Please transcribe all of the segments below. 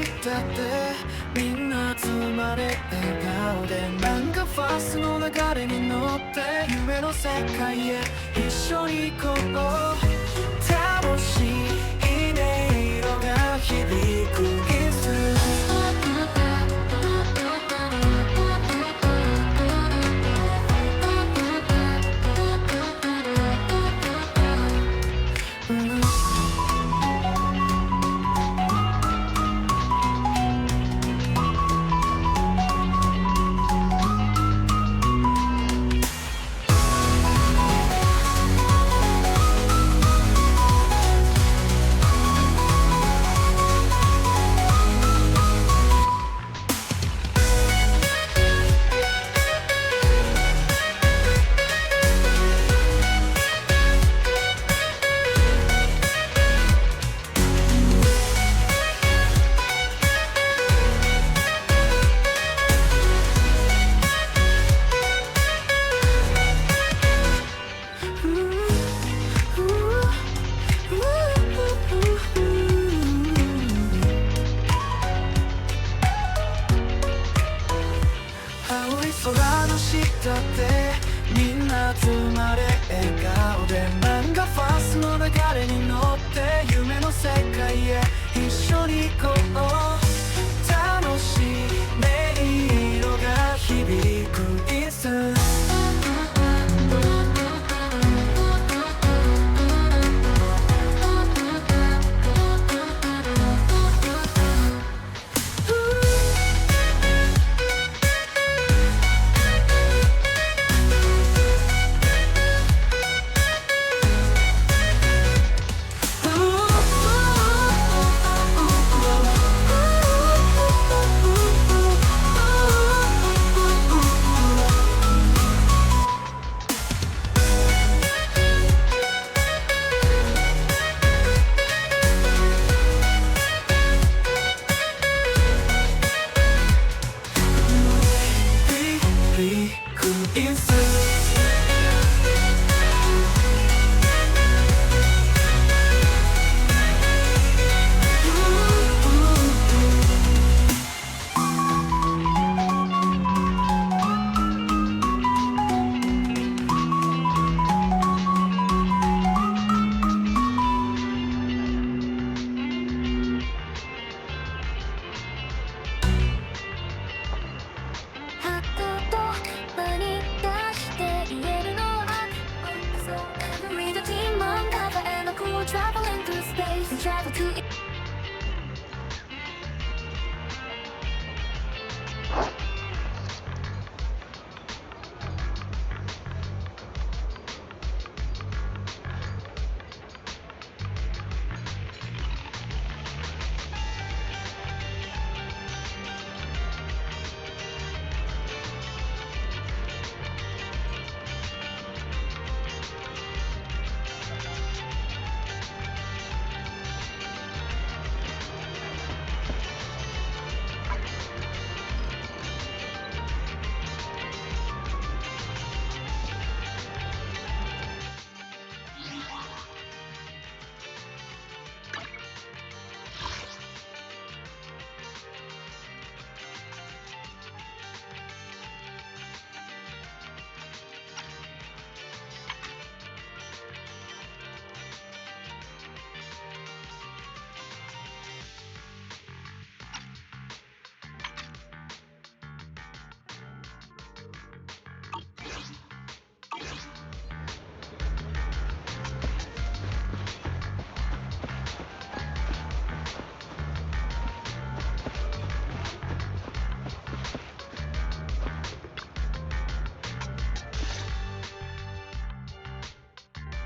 ったってみんな集まれ笑顔でなんかファースの流れに乗って夢の世界へ一緒に行こう楽しい音色が響くいつ空の下でみんな集まれ笑顔で漫画ファースの流れに乗って夢の世界へ一緒に行こう楽しい音色が響くいつ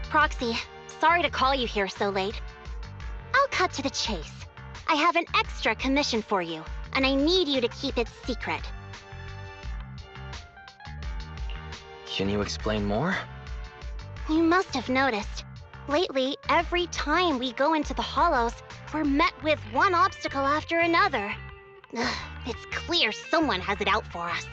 Proxy, sorry to call you here so late. I'll cut to the chase. I have an extra commission for you, and I need you to keep it secret. Can you explain more? You must have noticed. Lately, every time we go into the Hollows, we're met with one obstacle after another. Ugh, it's clear someone has it out for us.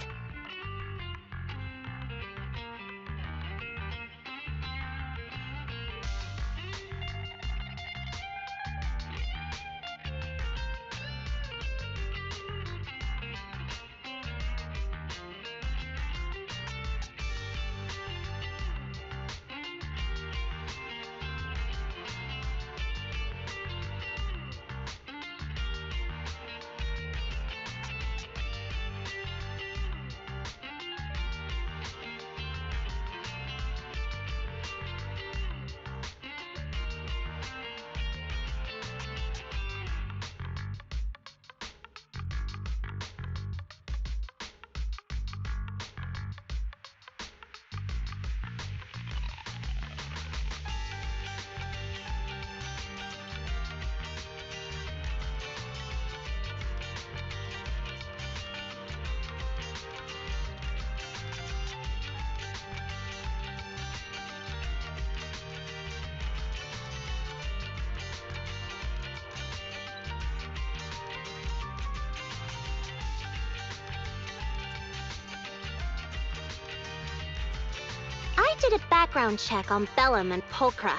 did a background check on Bellum and Pulchra.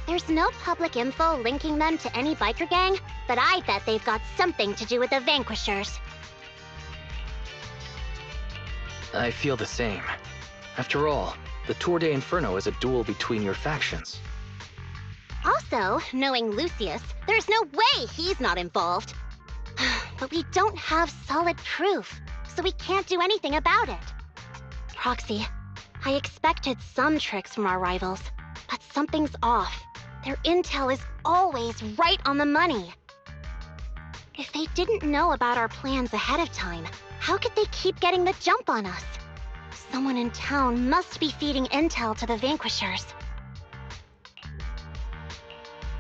There's no public info linking them to any biker gang, but I bet they've got something to do with the Vanquishers. I feel the same. After all, the Tour de Inferno is a duel between your factions. Also, knowing Lucius, there's no way he's not involved. But we don't have solid proof, so we can't do anything about it. Proxy, I expected some tricks from our rivals, but something's off. Their intel is always right on the money. If they didn't know about our plans ahead of time, how could they keep getting the jump on us? Someone in town must be feeding intel to the Vanquishers.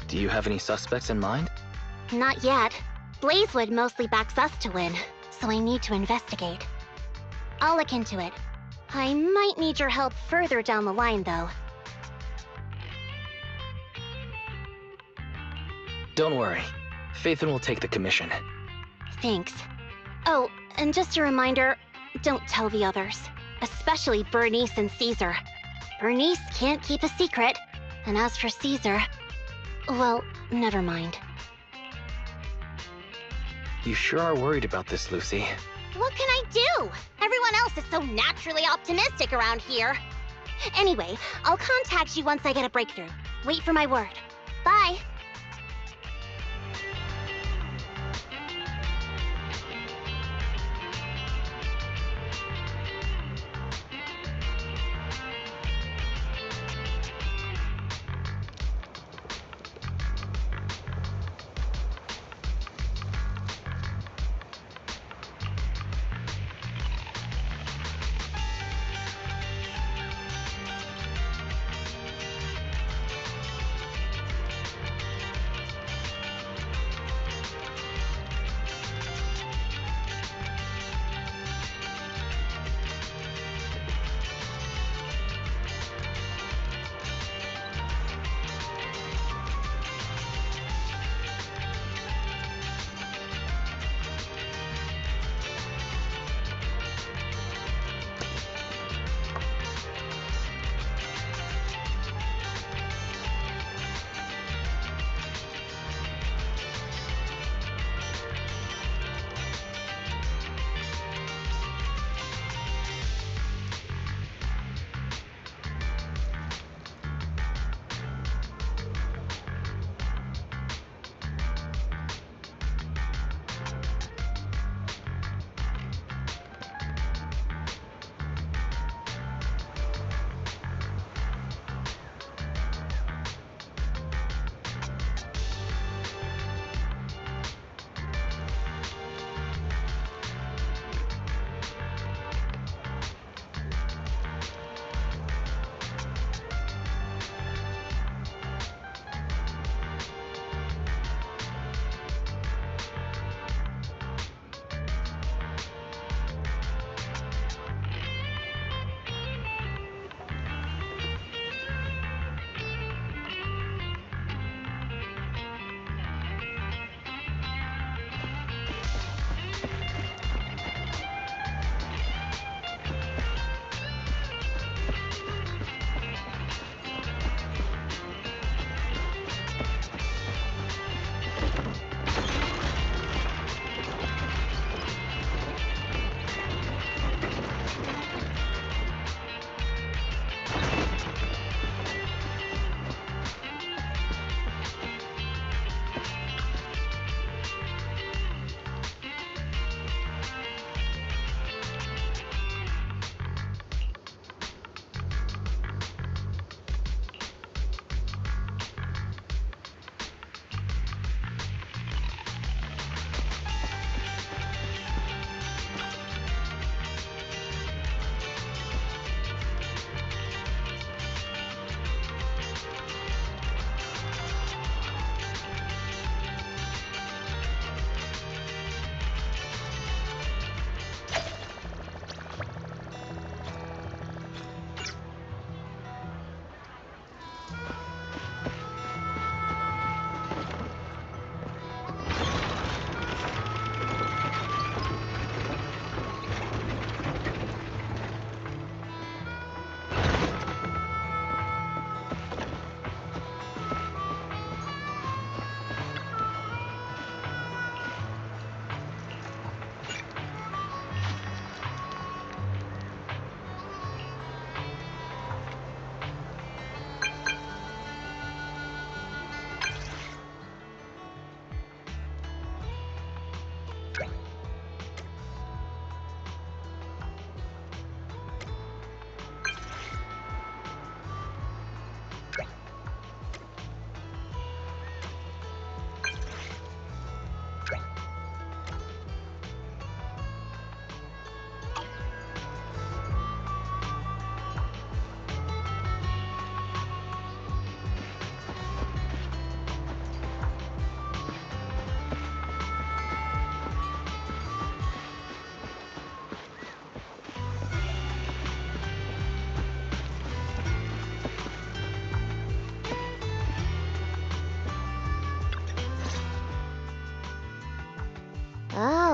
Do you have any suspects in mind? Not yet. Blazewood mostly backs us to win, so I need to investigate. I'll look into it. I might need your help further down the line, though. Don't worry. Phaethon will take the commission. Thanks. Oh, and just a reminder, don't tell the others. Especially Bernice and Caesar. Bernice can't keep a secret. And as for Caesar, well, never mind. You sure are worried about this, Lucy. What can I do? Everyone else is so naturally optimistic around here. Anyway, I'll contact you once I get a breakthrough. Wait for my word. Bye.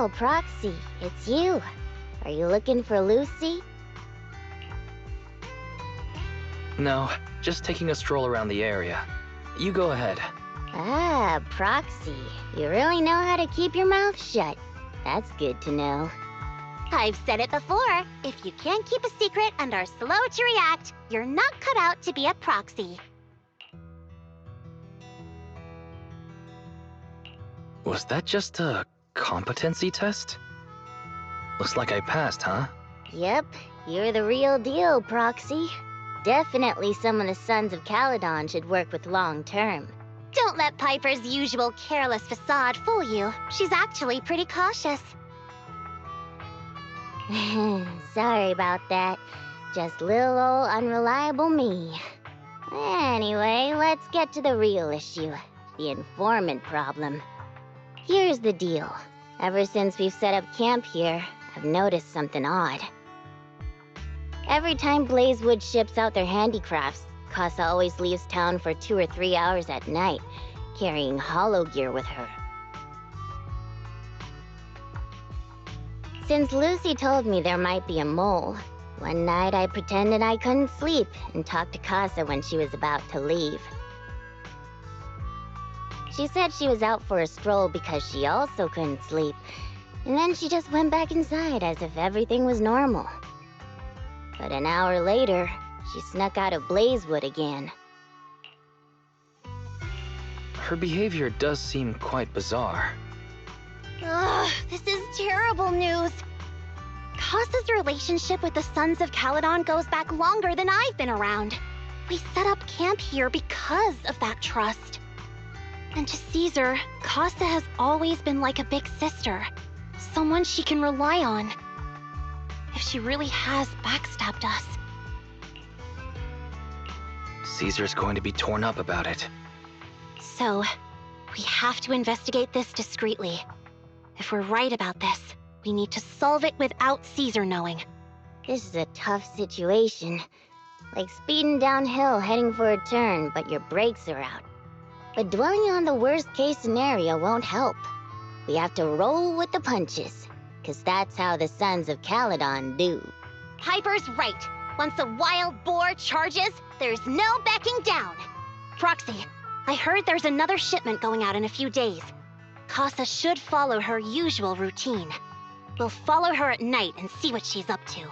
Oh, Proxy, it's you. Are you looking for Lucy? No, just taking a stroll around the area. You go ahead. Ah, Proxy. You really know how to keep your mouth shut. That's good to know. I've said it before. If you can't keep a secret and are slow to react, you're not cut out to be a proxy. Was that just a competency test? Looks like I passed, huh? Yep, you're the real deal, Proxy. Definitely some of the Sons of Caledon should work with long term. Don't let Piper's usual careless facade fool you. She's actually pretty cautious. Sorry about that. Just little old unreliable me. Anyway, let's get to the real issue. The informant problem. Here's the deal. Ever since we've set up camp here, I've noticed something odd. Every time Blazewood ships out their handicrafts, Casa always leaves town for 2 or 3 hours at night, carrying hollow gear with her. Since Lucy told me there might be a mole, one night I pretended I couldn't sleep and talked to Casa when she was about to leave. She said she was out for a stroll because she also couldn't sleep, and then she just went back inside as if everything was normal. But an hour later, she snuck out of Blazewood again. Her behavior does seem quite bizarre. Ugh, this is terrible news. Casa's relationship with the Sons of Caledon goes back longer than I've been around. We set up camp here because of that trust. And to Caesar, Casa has always been like a big sister. Someone she can rely on. If she really has backstabbed us. Caesar's going to be torn up about it. So, we have to investigate this discreetly. If we're right about this, we need to solve it without Caesar knowing. This is a tough situation. Like speeding downhill heading for a turn, but your brakes are out. But dwelling on the worst-case scenario won't help. We have to roll with the punches, 'cause that's how the Sons of Caledon do. Piper's right. Once a wild boar charges, there's no backing down. Proxy, I heard there's another shipment going out in a few days. Casa should follow her usual routine. We'll follow her at night and see what she's up to.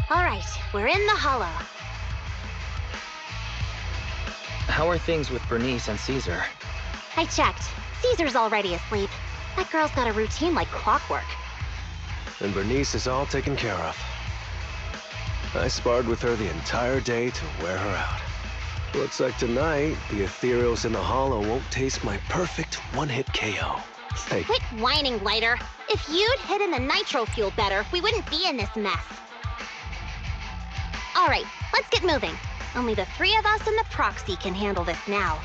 All right, we're in the hollow. How are things with Bernice and Caesar? I checked. Caesar's already asleep. That girl's got a routine like clockwork. And Bernice is all taken care of. I sparred with her the entire day to wear her out. Looks like tonight, the ethereals in the hollow won't taste my perfect one-hit KO. Hey, Quit whining, Lighter. If you'd hidden the nitro fuel better, we wouldn't be in this mess. All right, let's get moving. Only the 3 of us and the proxy can handle this now.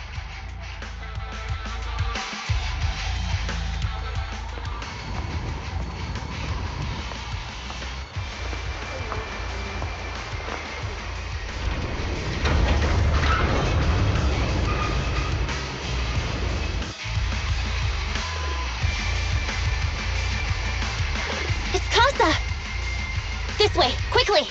It's Casa! This way, quickly!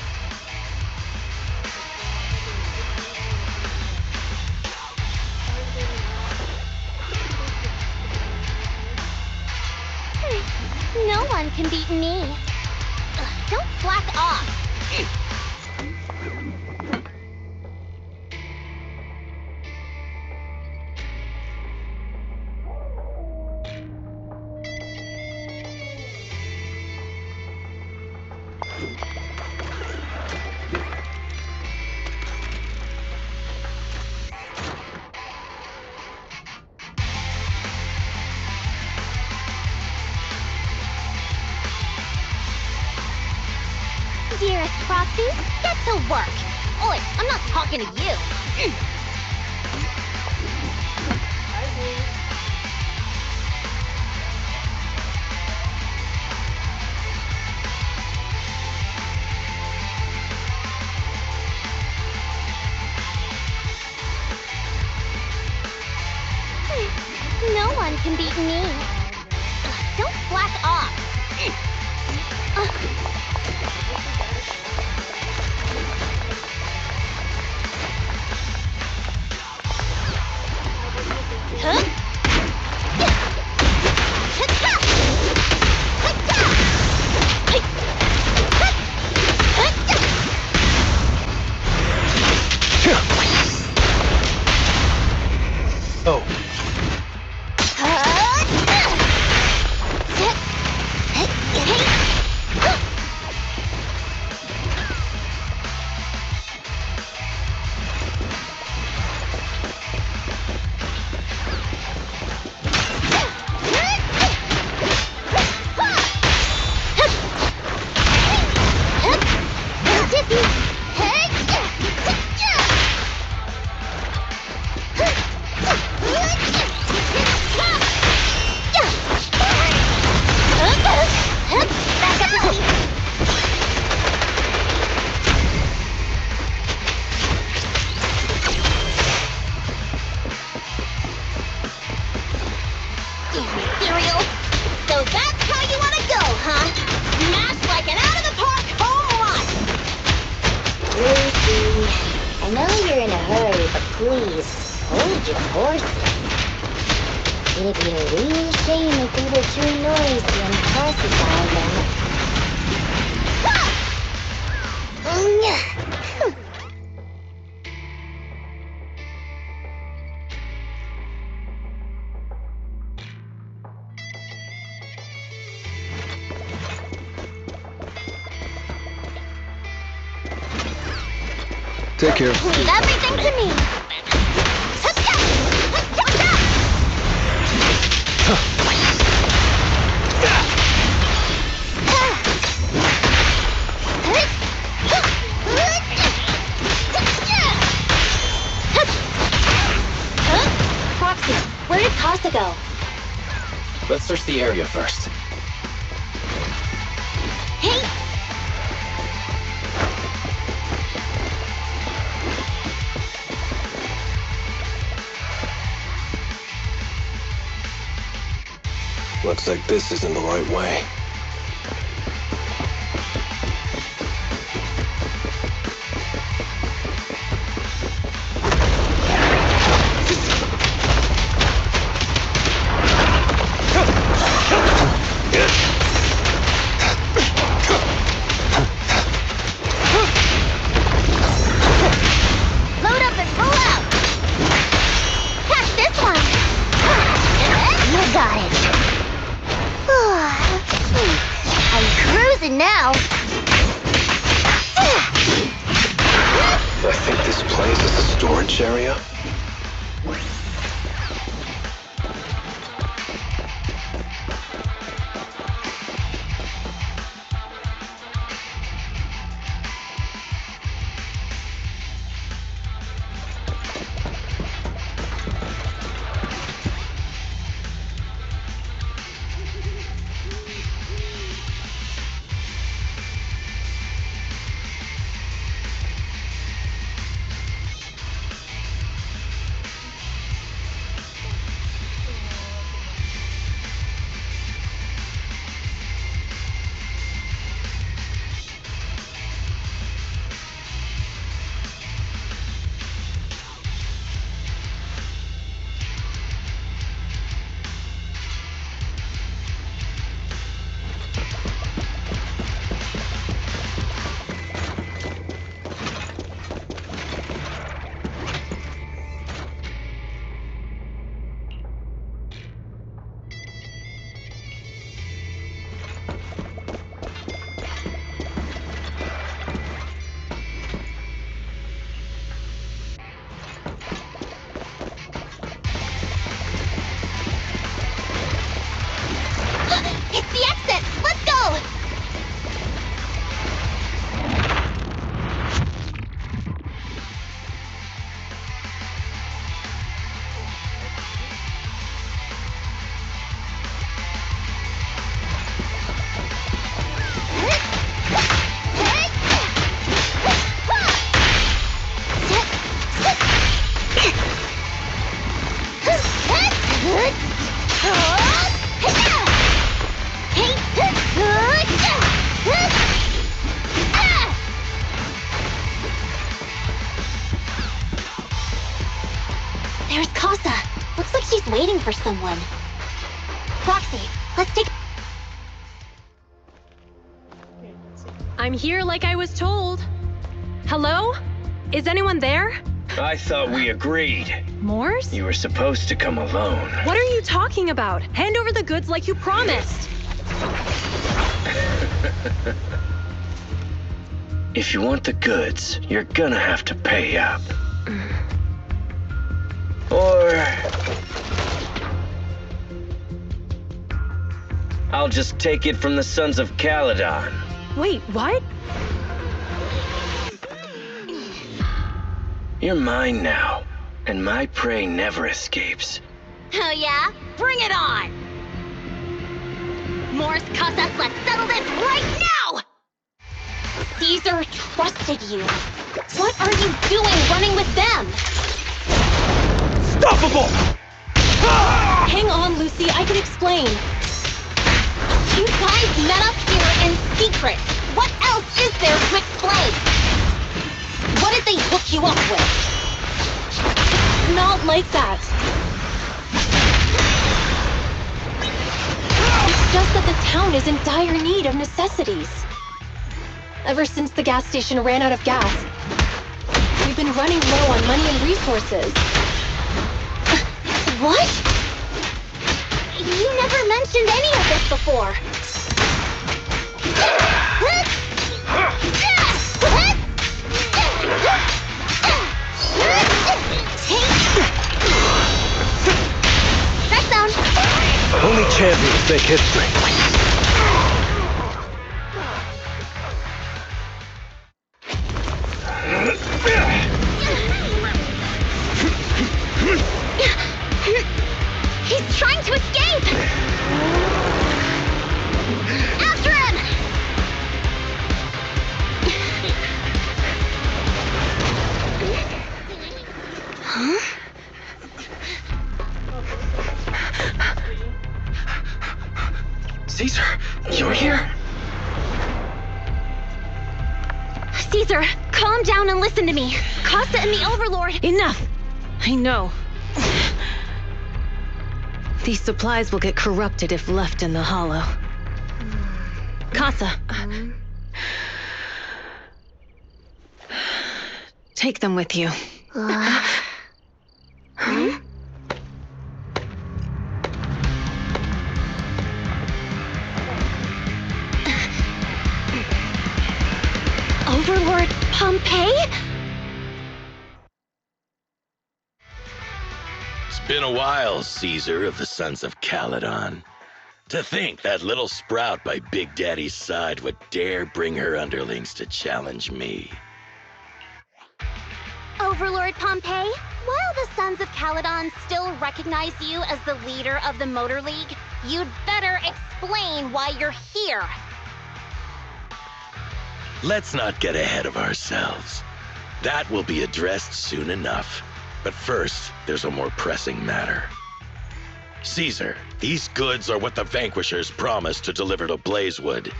one can beat me. Ugh, don't slack off. Dearest Proxy, get to work. Oi, I'm not talking to you. No one can beat me. Ugh, don't slack off. Oh. Back up your feet. Ethereal. So that's how you want to go, huh? Smash like an out-of-the-park home run! Lucy, I know you're in a hurry, but please, hold your horses. It'd be a real shame if we were too noisy and pacify them. Take care. Leave everything to me. Proxy, where did Costa go? Let's search the area first. Hey! Looks like this isn't the right way. Load up and roll out! Catch this one! You got it! I'm cruising now! I think this place is a storage area. just waiting for someone. Roxy, let's take... I'm here like I was told. Hello? Is anyone there? I thought we agreed. Morse? You were supposed to come alone. What are you talking about? Hand over the goods like you promised. If you want the goods, you're gonna have to pay up. Or... I'll just take it from the Sons of Caledon. Wait, what? You're mine now, and my prey never escapes. Oh yeah? Bring it on! Morse Casas, let's settle this right now! Caesar trusted you. What are you doing running with them? Stoppable! Hang on, Lucy, I can explain. You guys met up here in secret. What else is there to explain? What did they hook you up with? Not like that. It's just that the town is in dire need of necessities. Ever since the gas station ran out of gas, we've been running low on money and resources. What? You never mentioned any of this before. That sound. Only champions make history. He's trying to escape! After him! Huh? Caesar, you're here? Caesar, calm down and listen to me. Costa and the Overlord... Enough! I know. These supplies will get corrupted if left in the hollow. Casa. Take them with you. Huh? Overlord Pompeii? It's been a while, Caesar of the Sons of Caledon. To think that little sprout by Big Daddy's side would dare bring her underlings to challenge me. Overlord Pompeii, while the Sons of Caledon still recognize you as the leader of the Motor League, you'd better explain why you're here. Let's not get ahead of ourselves. That will be addressed soon enough. But first, there's a more pressing matter. Caesar, these goods are what the Vanquishers promised to deliver to Blazewood.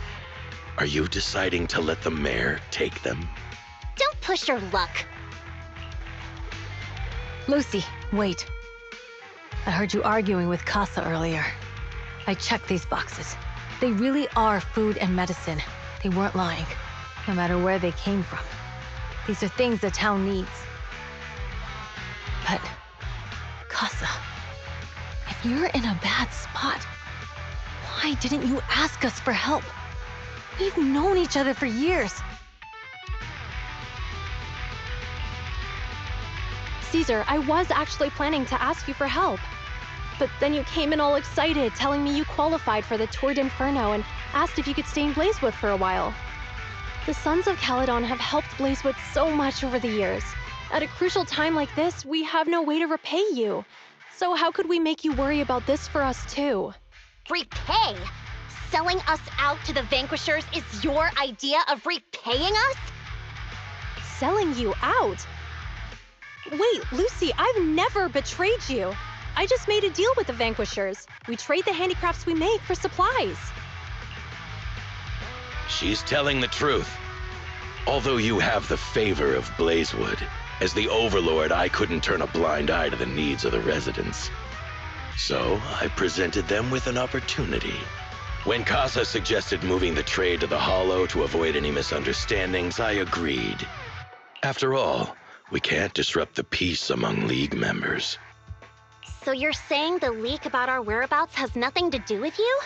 Are you deciding to let the mayor take them? Don't push your luck. Lucy, wait. I heard you arguing with Casa earlier. I checked these boxes. They really are food and medicine. They weren't lying, no matter where they came from. These are things the town needs. But, Casa, if you're in a bad spot, why didn't you ask us for help? We've known each other for years. Caesar, I was actually planning to ask you for help. But then you came in all excited, telling me you qualified for the Tour d'Inferno and asked if you could stay in Blazewood for a while. The Sons of Caledon have helped Blazewood so much over the years. At a crucial time like this, we have no way to repay you. So how could we make you worry about this for us too? Repay? Selling us out to the Vanquishers is your idea of repaying us? Selling you out? Wait, Lucy, I've never betrayed you. I just made a deal with the Vanquishers. We trade the handicrafts we make for supplies. She's telling the truth. Although you have the favor of Blazewood, as the Overlord, I couldn't turn a blind eye to the needs of the residents. So I presented them with an opportunity. When Casa suggested moving the trade to the Hollow to avoid any misunderstandings, I agreed. After all, we can't disrupt the peace among League members. So you're saying the leak about our whereabouts has nothing to do with you?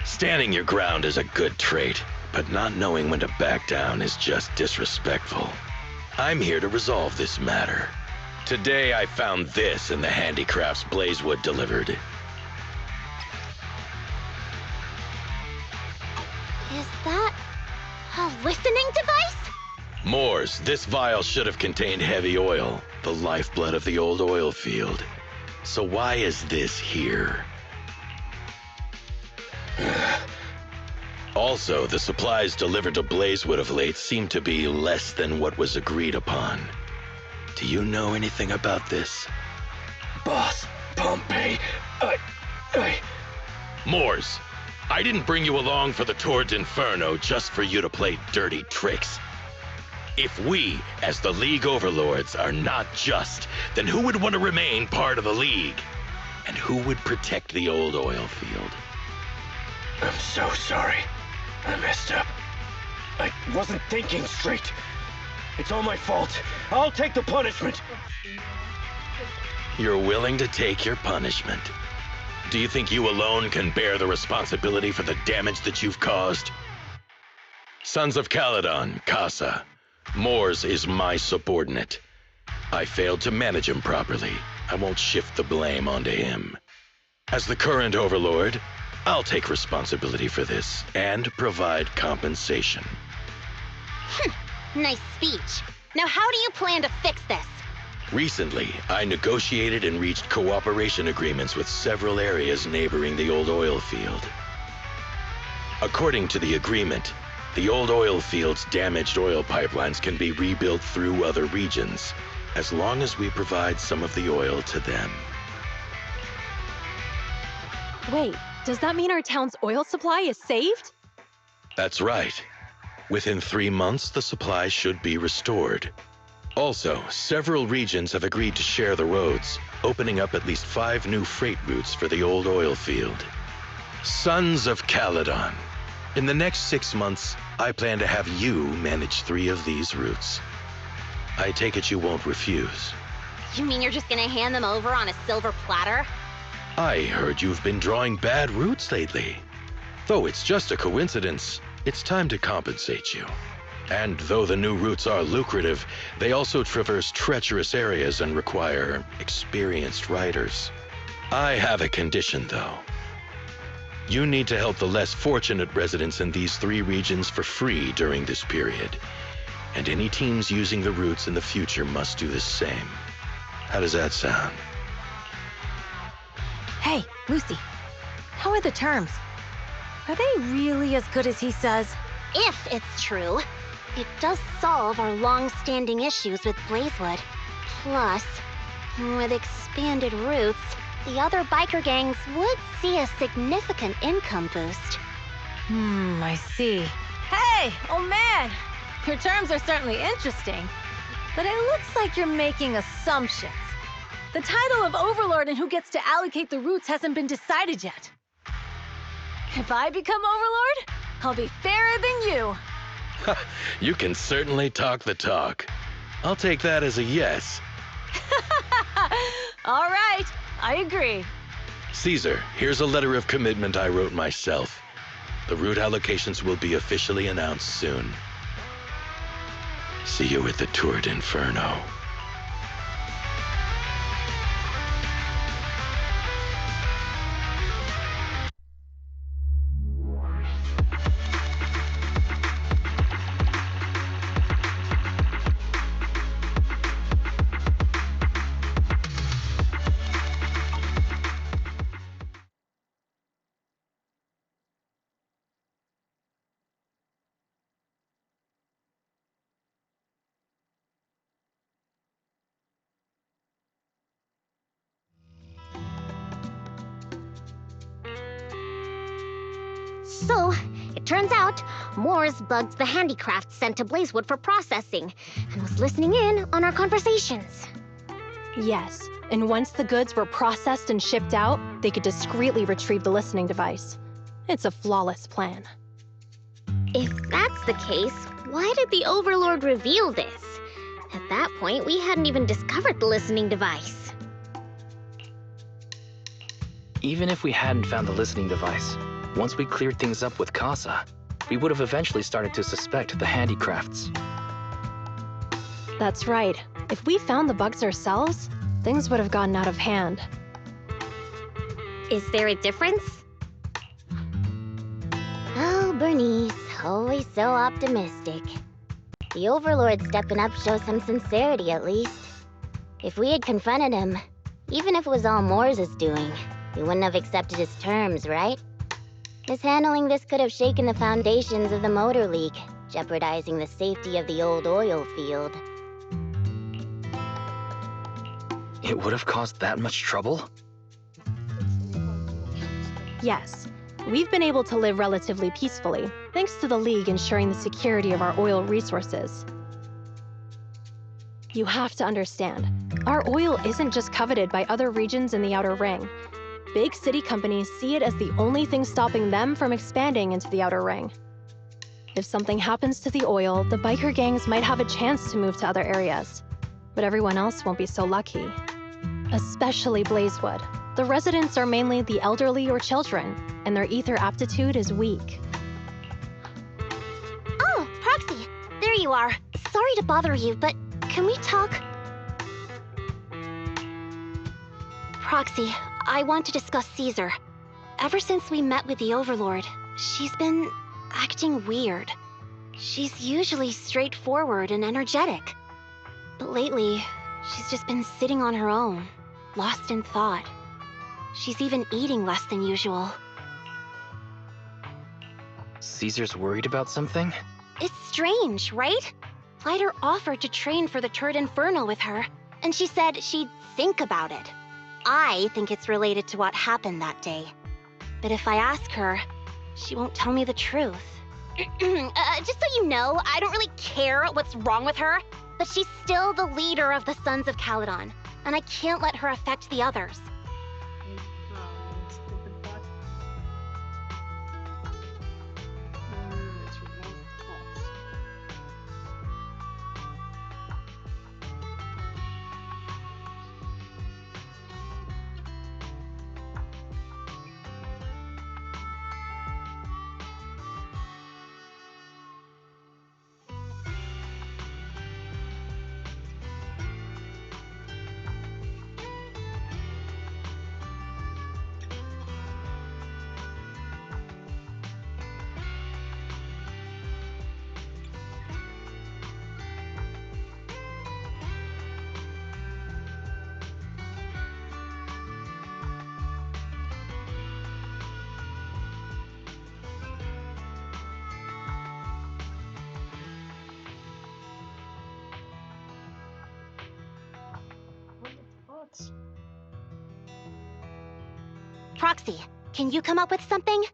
Standing your ground is a good trait, but not knowing when to back down is just disrespectful. I'm here to resolve this matter. Today I found this in the handicrafts Blazewood delivered. Is that a listening device? Moors, this vial should have contained heavy oil, the lifeblood of the old oil field. So why is this here? Also, the supplies delivered to Blazewood of late seem to be less than what was agreed upon. Do you know anything about this? Boss, Pompey, Moors, I didn't bring you along for the Tour d'Inferno just for you to play dirty tricks. If we, as the League Overlords, are not just, then who would want to remain part of the League? And who would protect the old oil field? I'm so sorry. I messed up. I wasn't thinking straight. It's all my fault. I'll take the punishment. You're willing to take your punishment. Do you think you alone can bear the responsibility for the damage that you've caused? Sons of Caledon, Casa. Moors is my subordinate. I failed to manage him properly. I won't shift the blame onto him. As the current overlord, I'll take responsibility for this and provide compensation. Nice speech. Now how do you plan to fix this? Recently, I negotiated and reached cooperation agreements with several areas neighboring the old oil field. According to the agreement, the old oil field's damaged oil pipelines can be rebuilt through other regions, as long as we provide some of the oil to them. Wait, does that mean our town's oil supply is saved? That's right. Within 3 months, the supply should be restored. Also, several regions have agreed to share the roads, opening up at least 5 new freight routes for the old oil field. Sons of Caledon. In the next 6 months, I plan to have you manage 3 of these routes. I take it you won't refuse. You mean you're just gonna hand them over on a silver platter? I heard you've been drawing bad routes lately. Though it's just a coincidence, it's time to compensate you. And though the new routes are lucrative, they also traverse treacherous areas and require experienced riders. I have a condition, though. You need to help the less fortunate residents in these 3 regions for free during this period. And any teams using the routes in the future must do the same. How does that sound? Hey, Lucy. How are the terms? Are they really as good as he says? If it's true, it does solve our long-standing issues with Blazewood. Plus, with expanded routes, the other biker gangs would see a significant income boost. I see. Hey, oh man! Your terms are certainly interesting, but it looks like you're making assumptions. The title of Overlord and who gets to allocate the routes hasn't been decided yet. If I become Overlord, I'll be fairer than you. You can certainly talk the talk. I'll take that as a yes. All right, I agree. Caesar, here's a letter of commitment I wrote myself. The route allocations will be officially announced soon. See you at the Tour d'Inferno. So, it turns out, Moores bugged the handicrafts sent to Blazewood for processing, and was listening in on our conversations. Yes, and once the goods were processed and shipped out, they could discreetly retrieve the listening device. It's a flawless plan. If that's the case, why did the Overlord reveal this? At that point, we hadn't even discovered the listening device. Even if we hadn't found the listening device, once we cleared things up with Casa, we would have eventually started to suspect the handicrafts. That's right. If we found the bugs ourselves, things would have gotten out of hand. Is there a difference? Oh, Bernice, always so optimistic. The Overlord stepping up shows some sincerity, at least. If we had confronted him, even if it was all Morse's doing, we wouldn't have accepted his terms, right? Mishandling this could have shaken the foundations of the Motor League, jeopardizing the safety of the old oil field. It would have caused that much trouble? Yes, we've been able to live relatively peacefully, thanks to the League ensuring the security of our oil resources. You have to understand, our oil isn't just coveted by other regions in the Outer Ring. Big city companies see it as the only thing stopping them from expanding into the Outer Ring. If something happens to the oil, the biker gangs might have a chance to move to other areas, but everyone else won't be so lucky. Especially Blazewood. The residents are mainly the elderly or children, and their ether aptitude is weak. Oh, Proxy, there you are. Sorry to bother you, but can we talk? Proxy, I want to discuss Caesar. Ever since we met with the Overlord, she's been acting weird. She's usually straightforward and energetic. But lately, she's just been sitting on her own, lost in thought. She's even eating less than usual. Caesar's worried about something? It's strange, right? Lighter offered to train for the Turd Inferno with her, and she said she'd think about it. I think it's related to what happened that day. But if I ask her, she won't tell me the truth. Just so you know, I don't really care what's wrong with her, but she's still the leader of the Sons of Caledon, and I can't let her affect the others. Proxy, can you come up with something?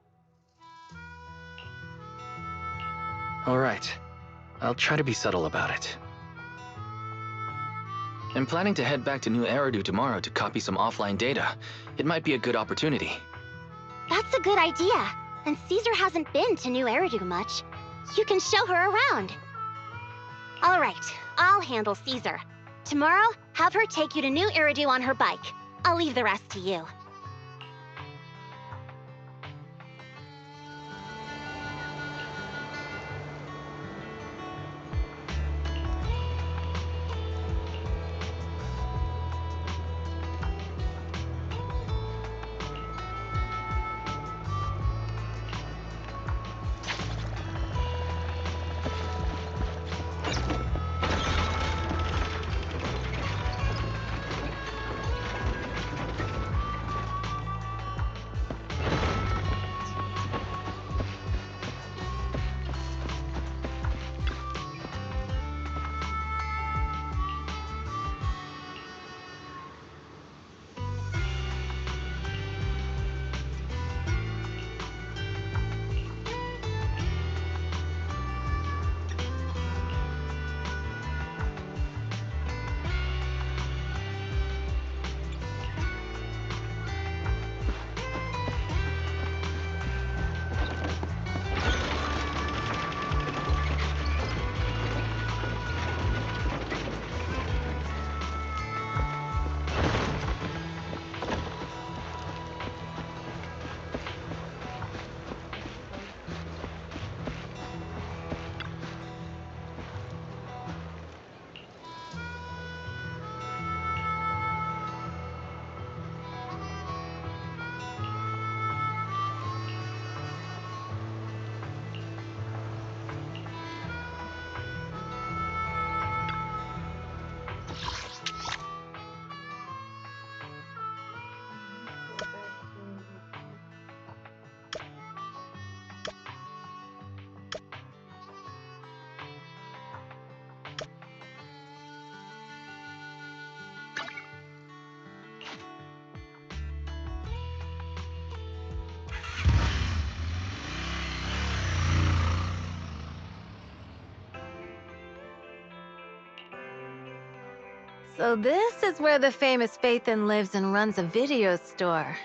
All right. I'll try to be subtle about it. I'm planning to head back to New Eridu tomorrow to copy some offline data. It might be a good opportunity. That's a good idea. And Caesar hasn't been to New Eridu much. You can show her around. All right, I'll handle Caesar. Tomorrow, have her take you to New Eridu on her bike. I'll leave the rest to you. So this is where the famous Phaethon lives and runs a video store.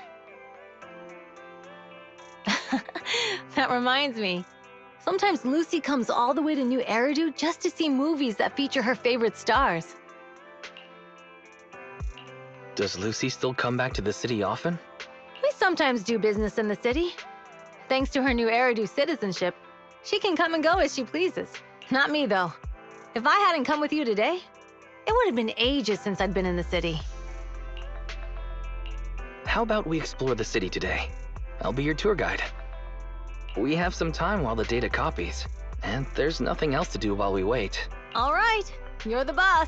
That reminds me. Sometimes Lucy comes all the way to New Eridu just to see movies that feature her favorite stars. Does Lucy still come back to the city often? We sometimes do business in the city. Thanks to her New Eridu citizenship, she can come and go as she pleases. Not me, though. If I hadn't come with you today, it would have been ages since I'd been in the city. How about we explore the city today? I'll be your tour guide. We have some time while the data copies, and there's nothing else to do while we wait. All right, you're the boss.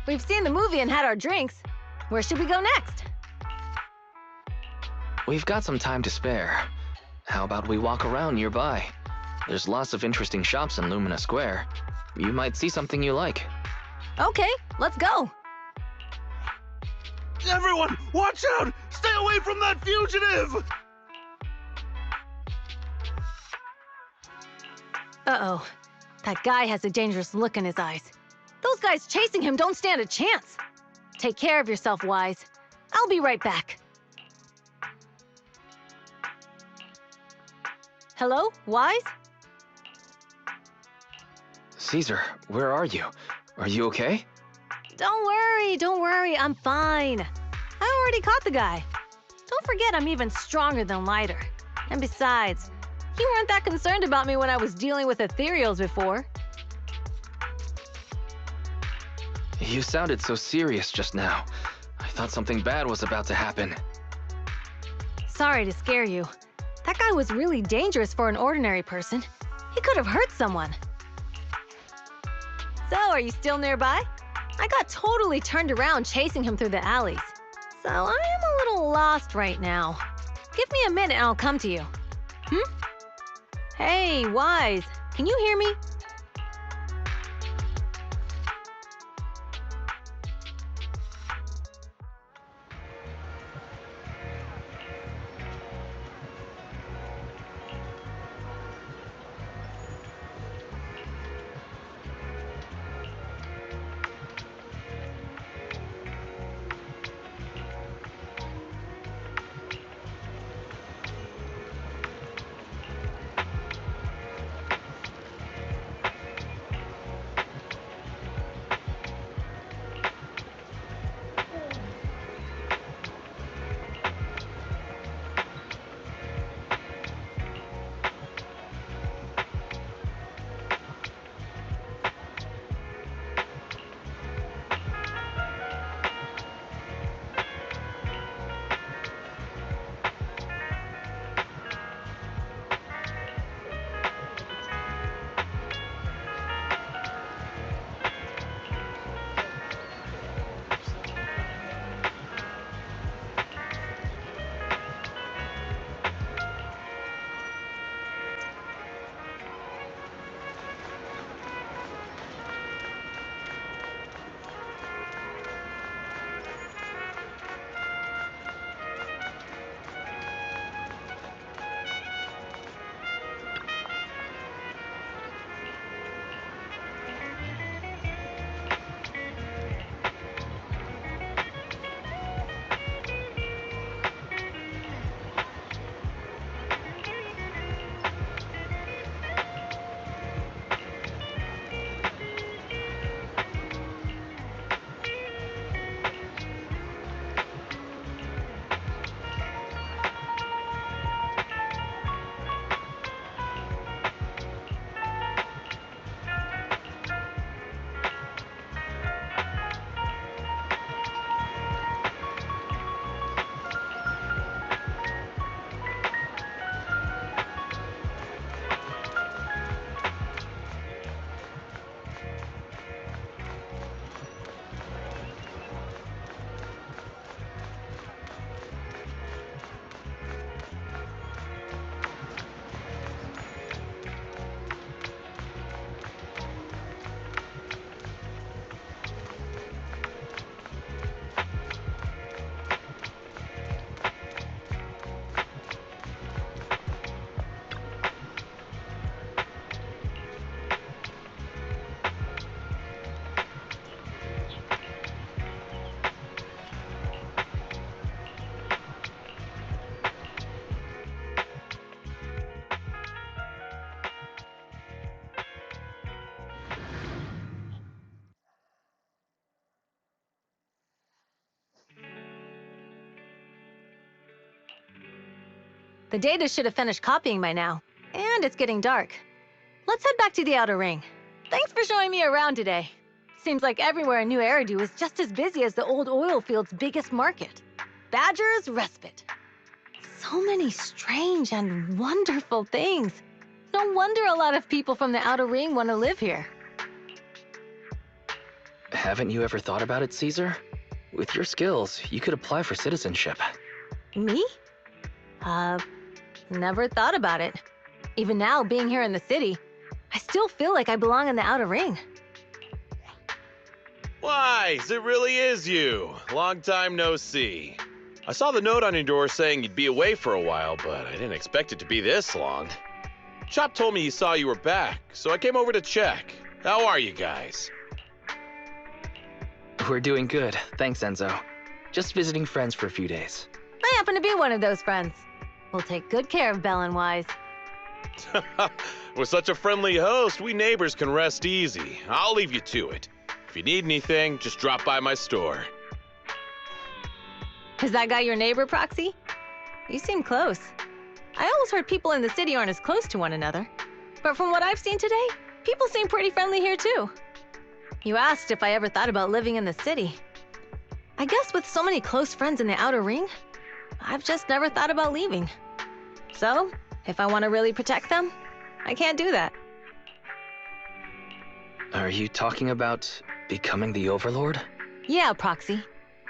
We've seen the movie and had our drinks. Where should we go next? We've got some time to spare. How about we walk around nearby? There's lots of interesting shops in Lumina Square. You might see something you like. Okay, let's go. Everyone, watch out! Stay away from that fugitive! Uh-oh. That guy has a dangerous look in his eyes. Those guys chasing him don't stand a chance. Take care of yourself, Wise. I'll be right back. Hello, Wise? Caesar, where are you? Are you okay? Don't worry, I'm fine. I already caught the guy. Don't forget I'm even stronger than Lighter. And besides, you weren't that concerned about me when I was dealing with ethereals before. You sounded so serious just now. I thought something bad was about to happen. Sorry to scare you. That guy was really dangerous for an ordinary person. He could have hurt someone. So, are you still nearby? I got totally turned around chasing him through the alleys. So, I am a little lost right now. Give me a minute and I'll come to you. Hey, Wise, can you hear me? The data should have finished copying by now. And it's getting dark. Let's head back to the Outer Ring. Thanks for showing me around today. Seems like everywhere in New Eridu is just as busy as the old oil field's biggest market. Badger's Respite. So many strange and wonderful things. No wonder a lot of people from the Outer Ring want to live here. Haven't you ever thought about it, Caesar? With your skills, you could apply for citizenship. Me? Never thought about it. Even now, being here in the city, I still feel like I belong in the Outer Ring. Why, it really is you. Long time no see. I saw the note on your door saying you'd be away for a while, but I didn't expect it to be this long. Chop told me he saw you were back, so I came over to check. How are you guys? We're doing good, thanks Enzo. Just visiting friends for a few days. I happen to be one of those friends. We'll take good care of Belle and Wise. With such a friendly host, we neighbors can rest easy. I'll leave you to it. If you need anything, just drop by my store. Is that guy your neighbor, Proxy? You seem close. I always heard people in the city aren't as close to one another. But from what I've seen today, people seem pretty friendly here too. You asked if I ever thought about living in the city. I guess with so many close friends in the outer ring, I've just never thought about leaving. So, if I want to really protect them, I can't do that. Are you talking about becoming the Overlord? Yeah, Proxy.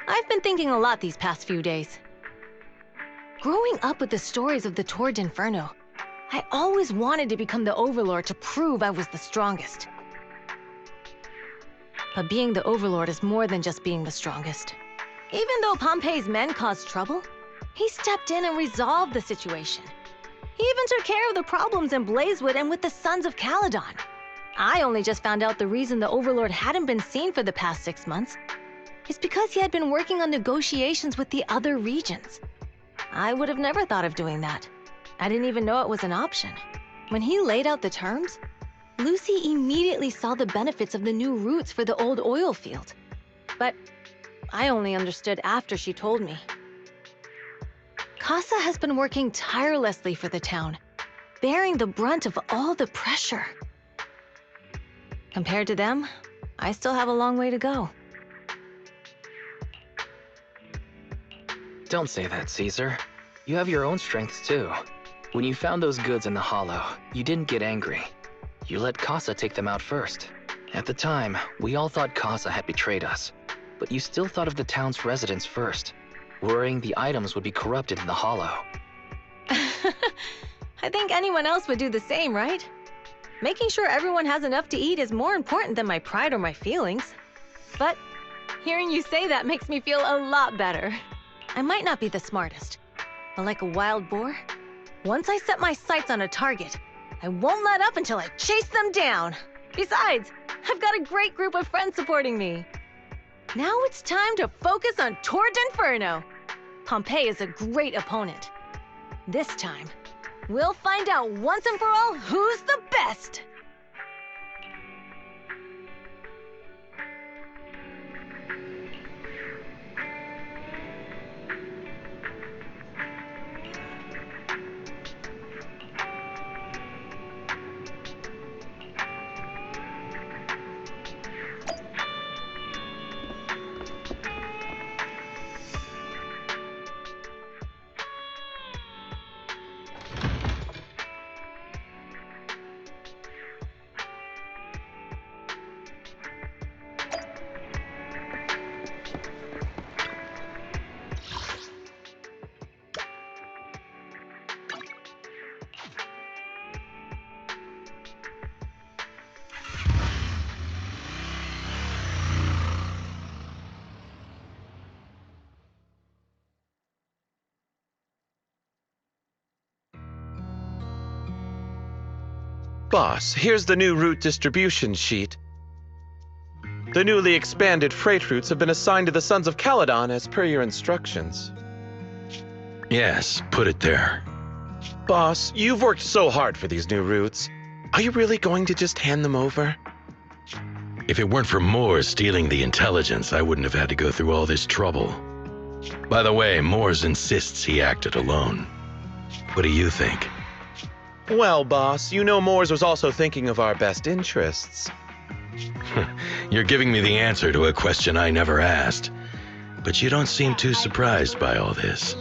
I've been thinking a lot these past few days. Growing up with the stories of the Tour d'Inferno, I always wanted to become the Overlord to prove I was the strongest. But being the Overlord is more than just being the strongest. Even though Pompey's men caused trouble, he stepped in and resolved the situation. He even took care of the problems in Blazewood and with the Sons of Caledon. I only just found out the reason the Overlord hadn't been seen for the past 6 months is because he had been working on negotiations with the other regions. I would have never thought of doing that. I didn't even know it was an option. When he laid out the terms, Lucy immediately saw the benefits of the new routes for the old oil field. But I only understood after she told me. Casa has been working tirelessly for the town, bearing the brunt of all the pressure. Compared to them, I still have a long way to go. Don't say that, Caesar. You have your own strengths too. When you found those goods in the Hollow, you didn't get angry. You let Casa take them out first. At the time, we all thought Casa had betrayed us, but you still thought of the town's residents first, worrying the items would be corrupted in the Hollow. I think anyone else would do the same, right? Making sure everyone has enough to eat is more important than my pride or my feelings. But hearing you say that makes me feel a lot better. I might not be the smartest, but like a wild boar, once I set my sights on a target, I won't let up until I chase them down. Besides, I've got a great group of friends supporting me. Now it's time to focus on Tour d'Inferno. Pompey is a great opponent. This time, we'll find out once and for all who's the best. Boss, here's the new route distribution sheet. The newly expanded freight routes have been assigned to the Sons of Caledon as per your instructions. Yes, put it there. Boss, you've worked so hard for these new routes. Are you really going to just hand them over? If it weren't for Moores stealing the intelligence, I wouldn't have had to go through all this trouble. By the way, Moores insists he acted alone. What do you think? Well, boss, you know Moores was also thinking of our best interests. You're giving me the answer to a question I never asked. But you don't seem too surprised by all this.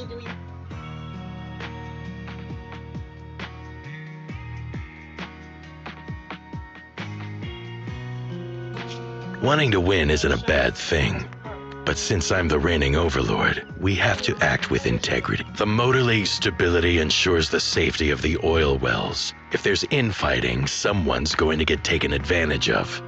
Wanting to win isn't a bad thing. But since I'm the reigning overlord, we have to act with integrity. The Motor League's stability ensures the safety of the oil wells. If there's infighting, someone's going to get taken advantage of.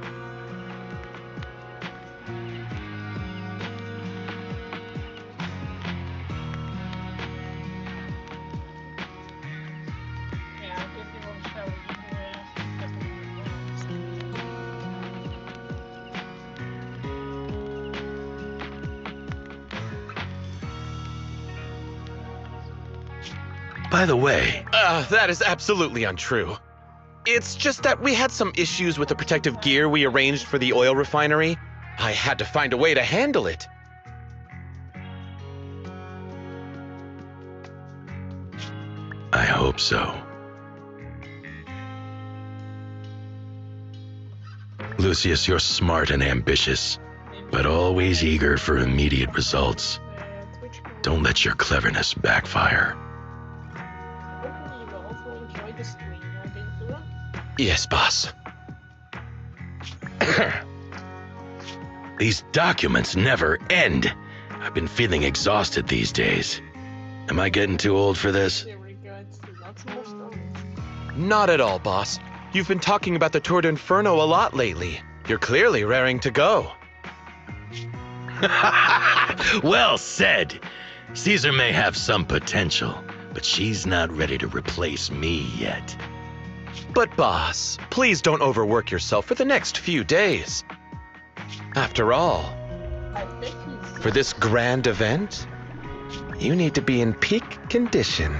By the way, That is absolutely untrue. It's just that we had some issues with the protective gear we arranged for the oil refinery. I had to find a way to handle it. I hope so. Lucius, you're smart and ambitious, but always eager for immediate results. Don't let your cleverness backfire. Yes, boss. These documents never end. I've been feeling exhausted these days. Am I getting too old for this? Not at all, boss. You've been talking about the Tour d'Inferno a lot lately. You're clearly raring to go. Well said. Caesar may have some potential, but she's not ready to replace me yet. But boss, please don't overwork yourself for the next few days. After all, for this grand event, you need to be in peak condition.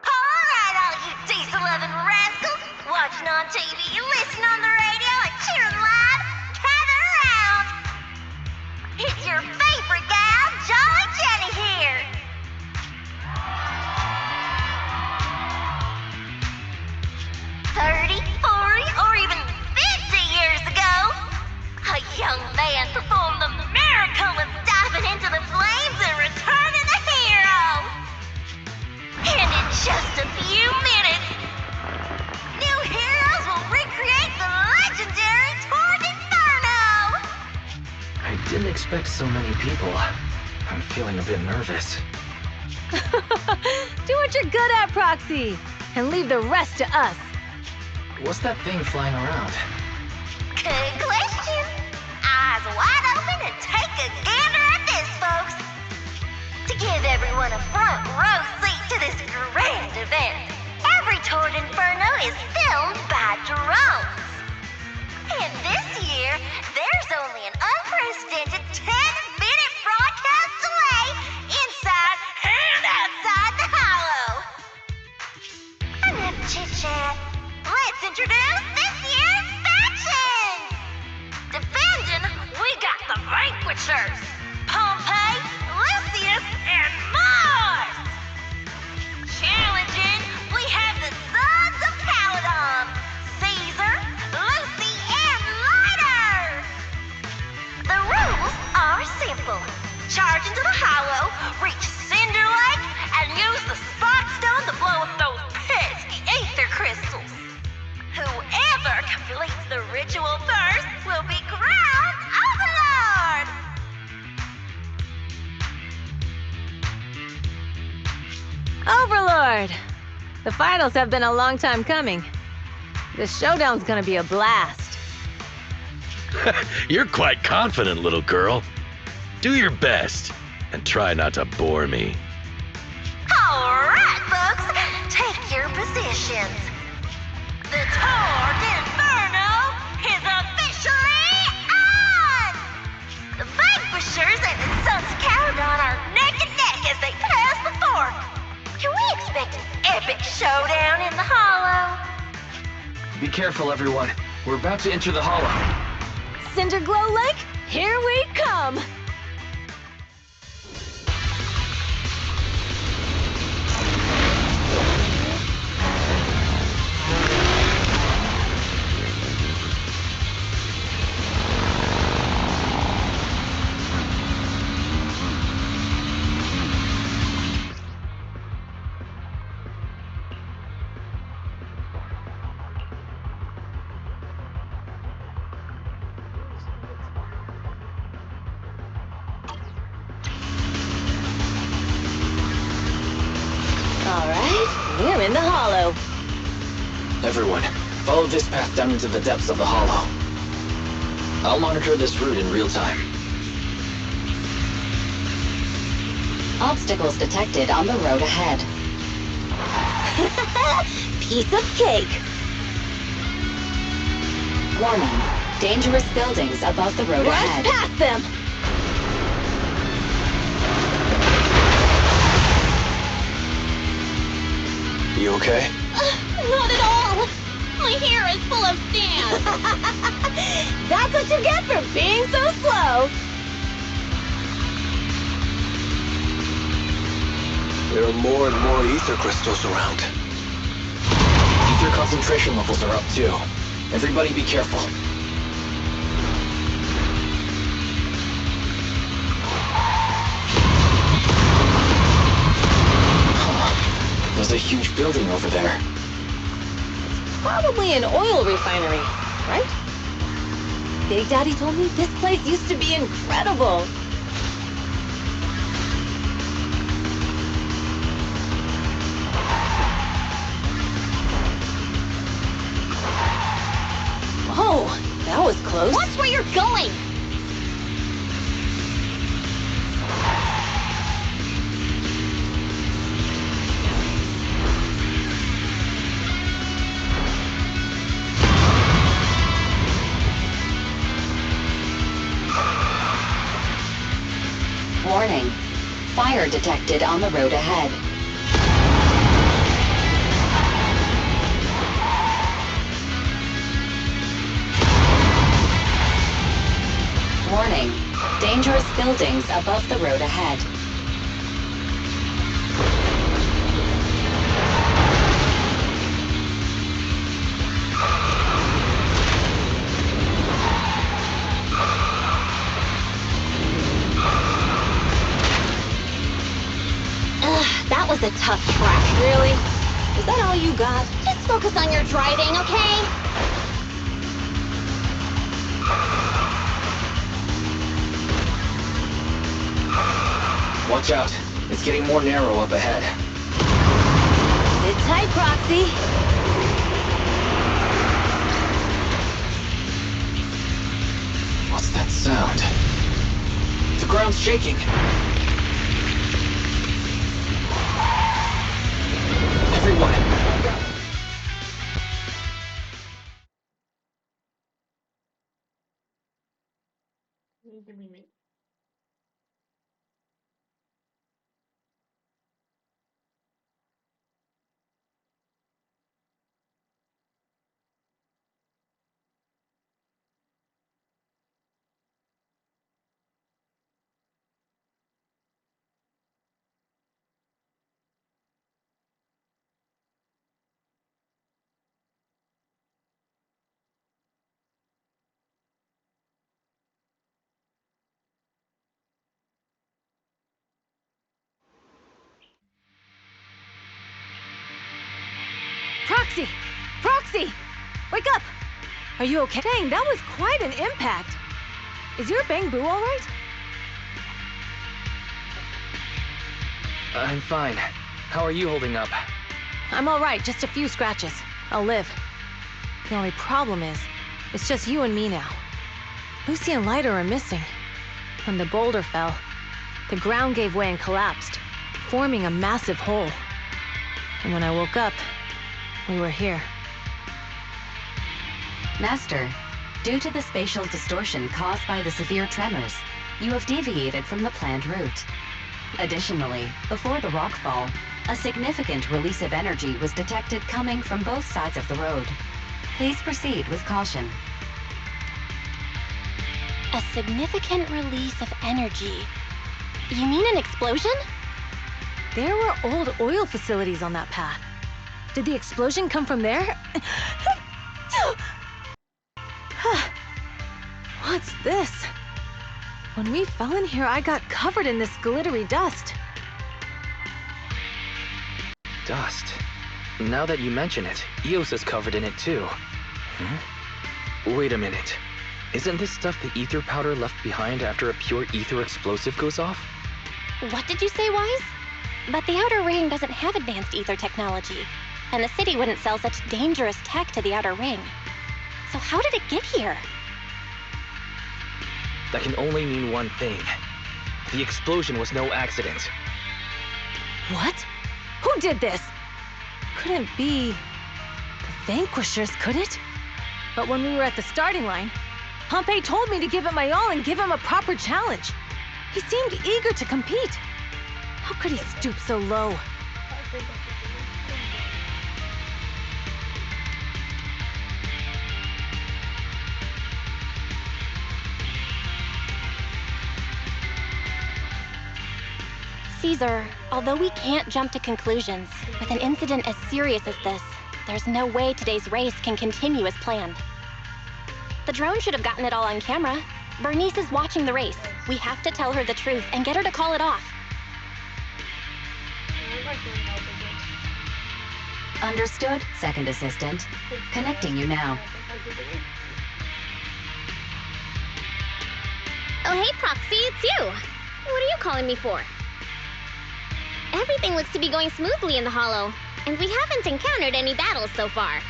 Alright, all you diesel-loving rascals! Watching on TV, you listen on the radio, and cheering live, gather around! It's your favorite gal, Jolly Jenny here! 30, 40, or even 50 years ago, a young man performed the miracle of diving into the flames and returning a hero! And in just a few minutes, new heroes will recreate the legendary Tour d'Inferno! I didn't expect so many people. I'm feeling a bit nervous. Do what you're good at, Proxy, and leave the rest to us. What's that thing flying around? Good question. Eyes wide open and take a gander at this, folks. To give everyone a front row seat to this grand event, every Tour d'Inferno is filmed by drones. And this year, there's only an unprecedented 10-minute broadcast delay inside and outside the hollow. Enough chit-chat. Let's introduce this year's factions! Defending, we got the Vanquishers, Pompey, Lucius, and Mars! Challenging, we have the Sons of Paladon, Caesar, Lucy, and Lighter! The rules are simple. Charge into the hollow, reach Cinder Lake, and use the Spot Stone to blow up those pesky ether crystals. Whoever completes the ritual first will be crowned Overlord! Overlord! The finals have been a long time coming. This showdown's gonna be a blast. You're quite confident, little girl. Do your best, and try not to bore me. Alright, folks, take your positions. The Tour d'Inferno is officially on! The Vanquishers and the Sons of Caladon are neck and neck as they pass the fork. Can we expect showdown in the hollow. Be careful, everyone. We're about to enter the hollow. Cinderglow Lake, here we come! Alright, we're in the hollow. Everyone, follow this path down into the depths of the hollow. I'll monitor this route in real time. Obstacles detected on the road ahead. Piece of cake. Warning, dangerous buildings above the road Rush ahead. past them! You okay? Not at all! My hair is full of sand! That's what you get for being so slow! There are more and more ether crystals around. Ether concentration levels are up too. Everybody be careful. There's a huge building over there. Probably an oil refinery, right? Big Daddy told me this place used to be incredible. Whoa, that was close. Watch where you're going! Warning, fire detected on the road ahead. Warning, dangerous buildings above the road ahead. That was a tough track. Really? Is that all you got? Just focus on your driving, okay? Watch out. It's getting more narrow up ahead. Sit tight, Proxy. What's that sound? The ground's shaking. Everyone! Proxy! Proxy! Wake up! Are you okay? Dang, that was quite an impact. Is your bang boo all right? I'm fine. How are you holding up? I'm all right, just a few scratches. I'll live. The only problem is, it's just you and me now. Lucy and Lighter are missing. When the boulder fell, the ground gave way and collapsed, forming a massive hole. And when I woke up, we were here. Master, due to the spatial distortion caused by the severe tremors, you have deviated from the planned route. Additionally, before the rockfall, A significant release of energy was detected coming from both sides of the road. Please proceed with caution. A significant release of energy. You mean an explosion? There were old oil facilities on that path. Did the explosion come from there? What's this? When we fell in here, I got covered in this glittery dust. Dust. Now that you mention it, Eos is covered in it too. Wait a minute. Isn't this stuff the ether powder left behind after a pure ether explosive goes off? What did you say, Wise? But the Outer Ring doesn't have advanced ether technology, and the city wouldn't sell such dangerous tech to the Outer Ring. So how did it get here? That can only mean one thing. The explosion was no accident. What? Who did this? Couldn't be the Vanquishers, could it? But when we were at the starting line, Pompey told me to give it my all and give him a proper challenge. He seemed eager to compete. How could he stoop so low? Caesar, although we can't jump to conclusions, with an incident as serious as this, there's no way today's race can continue as planned. The drone should have gotten it all on camera. Bernice is watching the race. We have to tell her the truth and get her to call it off. Understood, second assistant. Connecting you now. Oh, hey, Proxy, it's you. What are you calling me for? Everything looks to be going smoothly in the Hollow, and we haven't encountered any battles so far.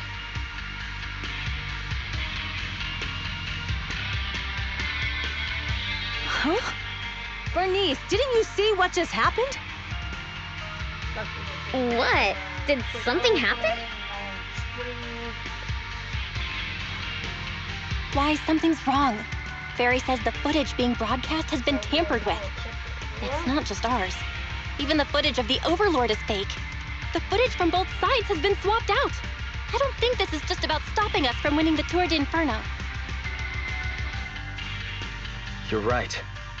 Huh? Bernice, didn't you see what just happened? What? Did something happen? Why, something's wrong. Fairy says the footage being broadcast has been tampered with. It's not just ours. Even the footage of the Overlord is fake. The footage from both sides has been swapped out. I don't think this is just about stopping us from winning the Tour d'Inferno. You're right.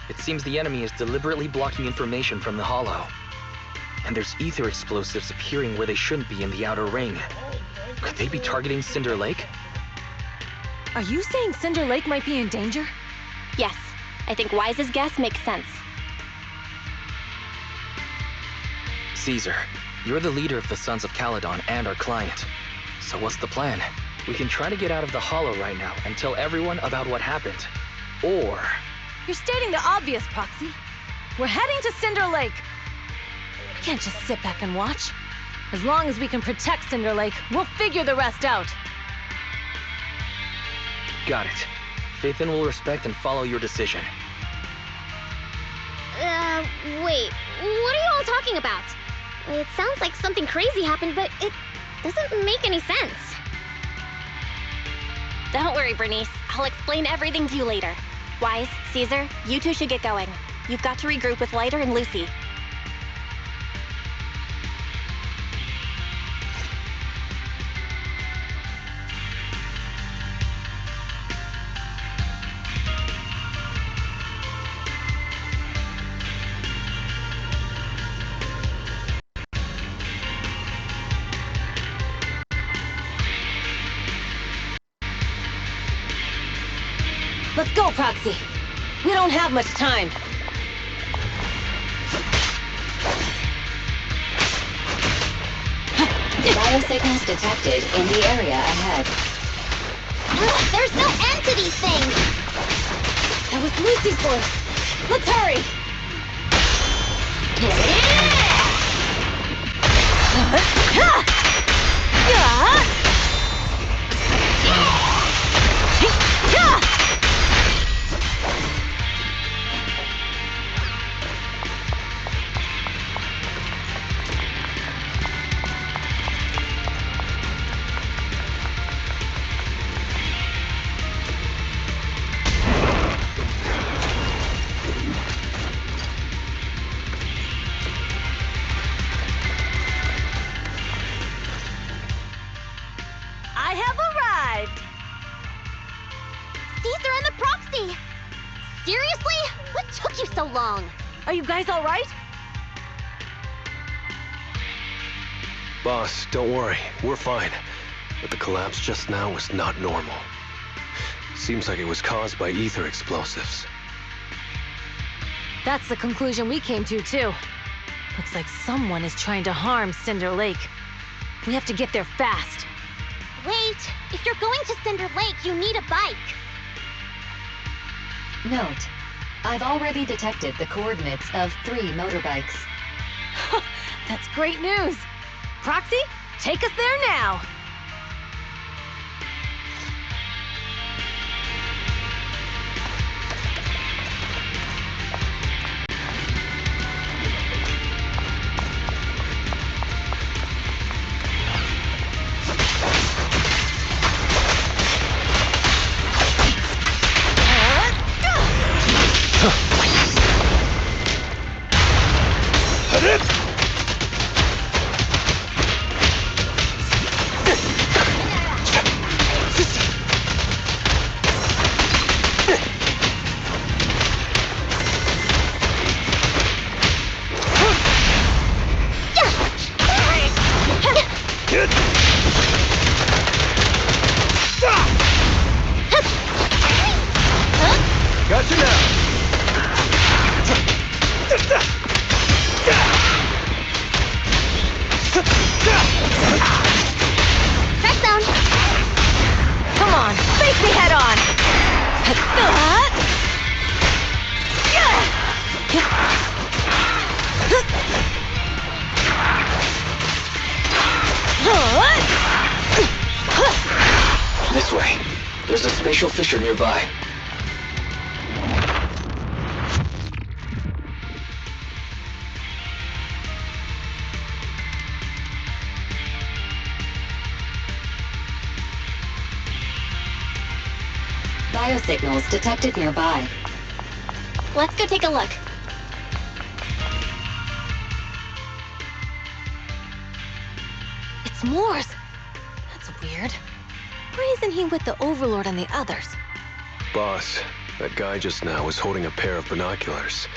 It seems the enemy is deliberately blocking information from the Hollow. And there's ether explosives appearing where they shouldn't be in the Outer Ring. Could they be targeting Cinder Lake? Are you saying Cinder Lake might be in danger? Yes, I think Wise's guess makes sense. Caesar, you're the leader of the Sons of Caledon and our client. So what's the plan? We can try to get out of the Hollow right now and tell everyone about what happened. Or... You're stating the obvious, Proxy. We're heading to Cinder Lake. We can't just sit back and watch. As long as we can protect Cinder Lake, we'll figure the rest out. Got it. Faithin will respect and follow your decision. Wait, what are you all talking about? It sounds like something crazy happened, but it doesn't make any sense. Don't worry, Bernice. I'll explain everything to you later. Wise, Caesar, you two should get going. You've got to regroup with Lighter and Lucy. Let's go, Proxy. We don't have much time. Biosignals detected in the area ahead. There's no end to these things! That was Lucy's voice. Let's hurry! so long? Are you guys all right? Boss, don't worry. We're fine. But the collapse just now was not normal. Seems like it was caused by ether explosives. That's the conclusion we came to, too. Looks like someone is trying to harm Cinder Lake. We have to get there fast. Wait! If you're going to Cinder Lake, you need a bike. Note, I've already detected the coordinates of 3 motorbikes. That's great news. Proxy, take us there now. Gotcha now! Press zone. Come on, face me head on. This way. There's a spatial fissure nearby. Biosignals detected nearby. Let's go take a look. It's Morse. That's weird. Why isn't he with the Overlord and the others? Boss, that guy just now was holding a pair of binoculars.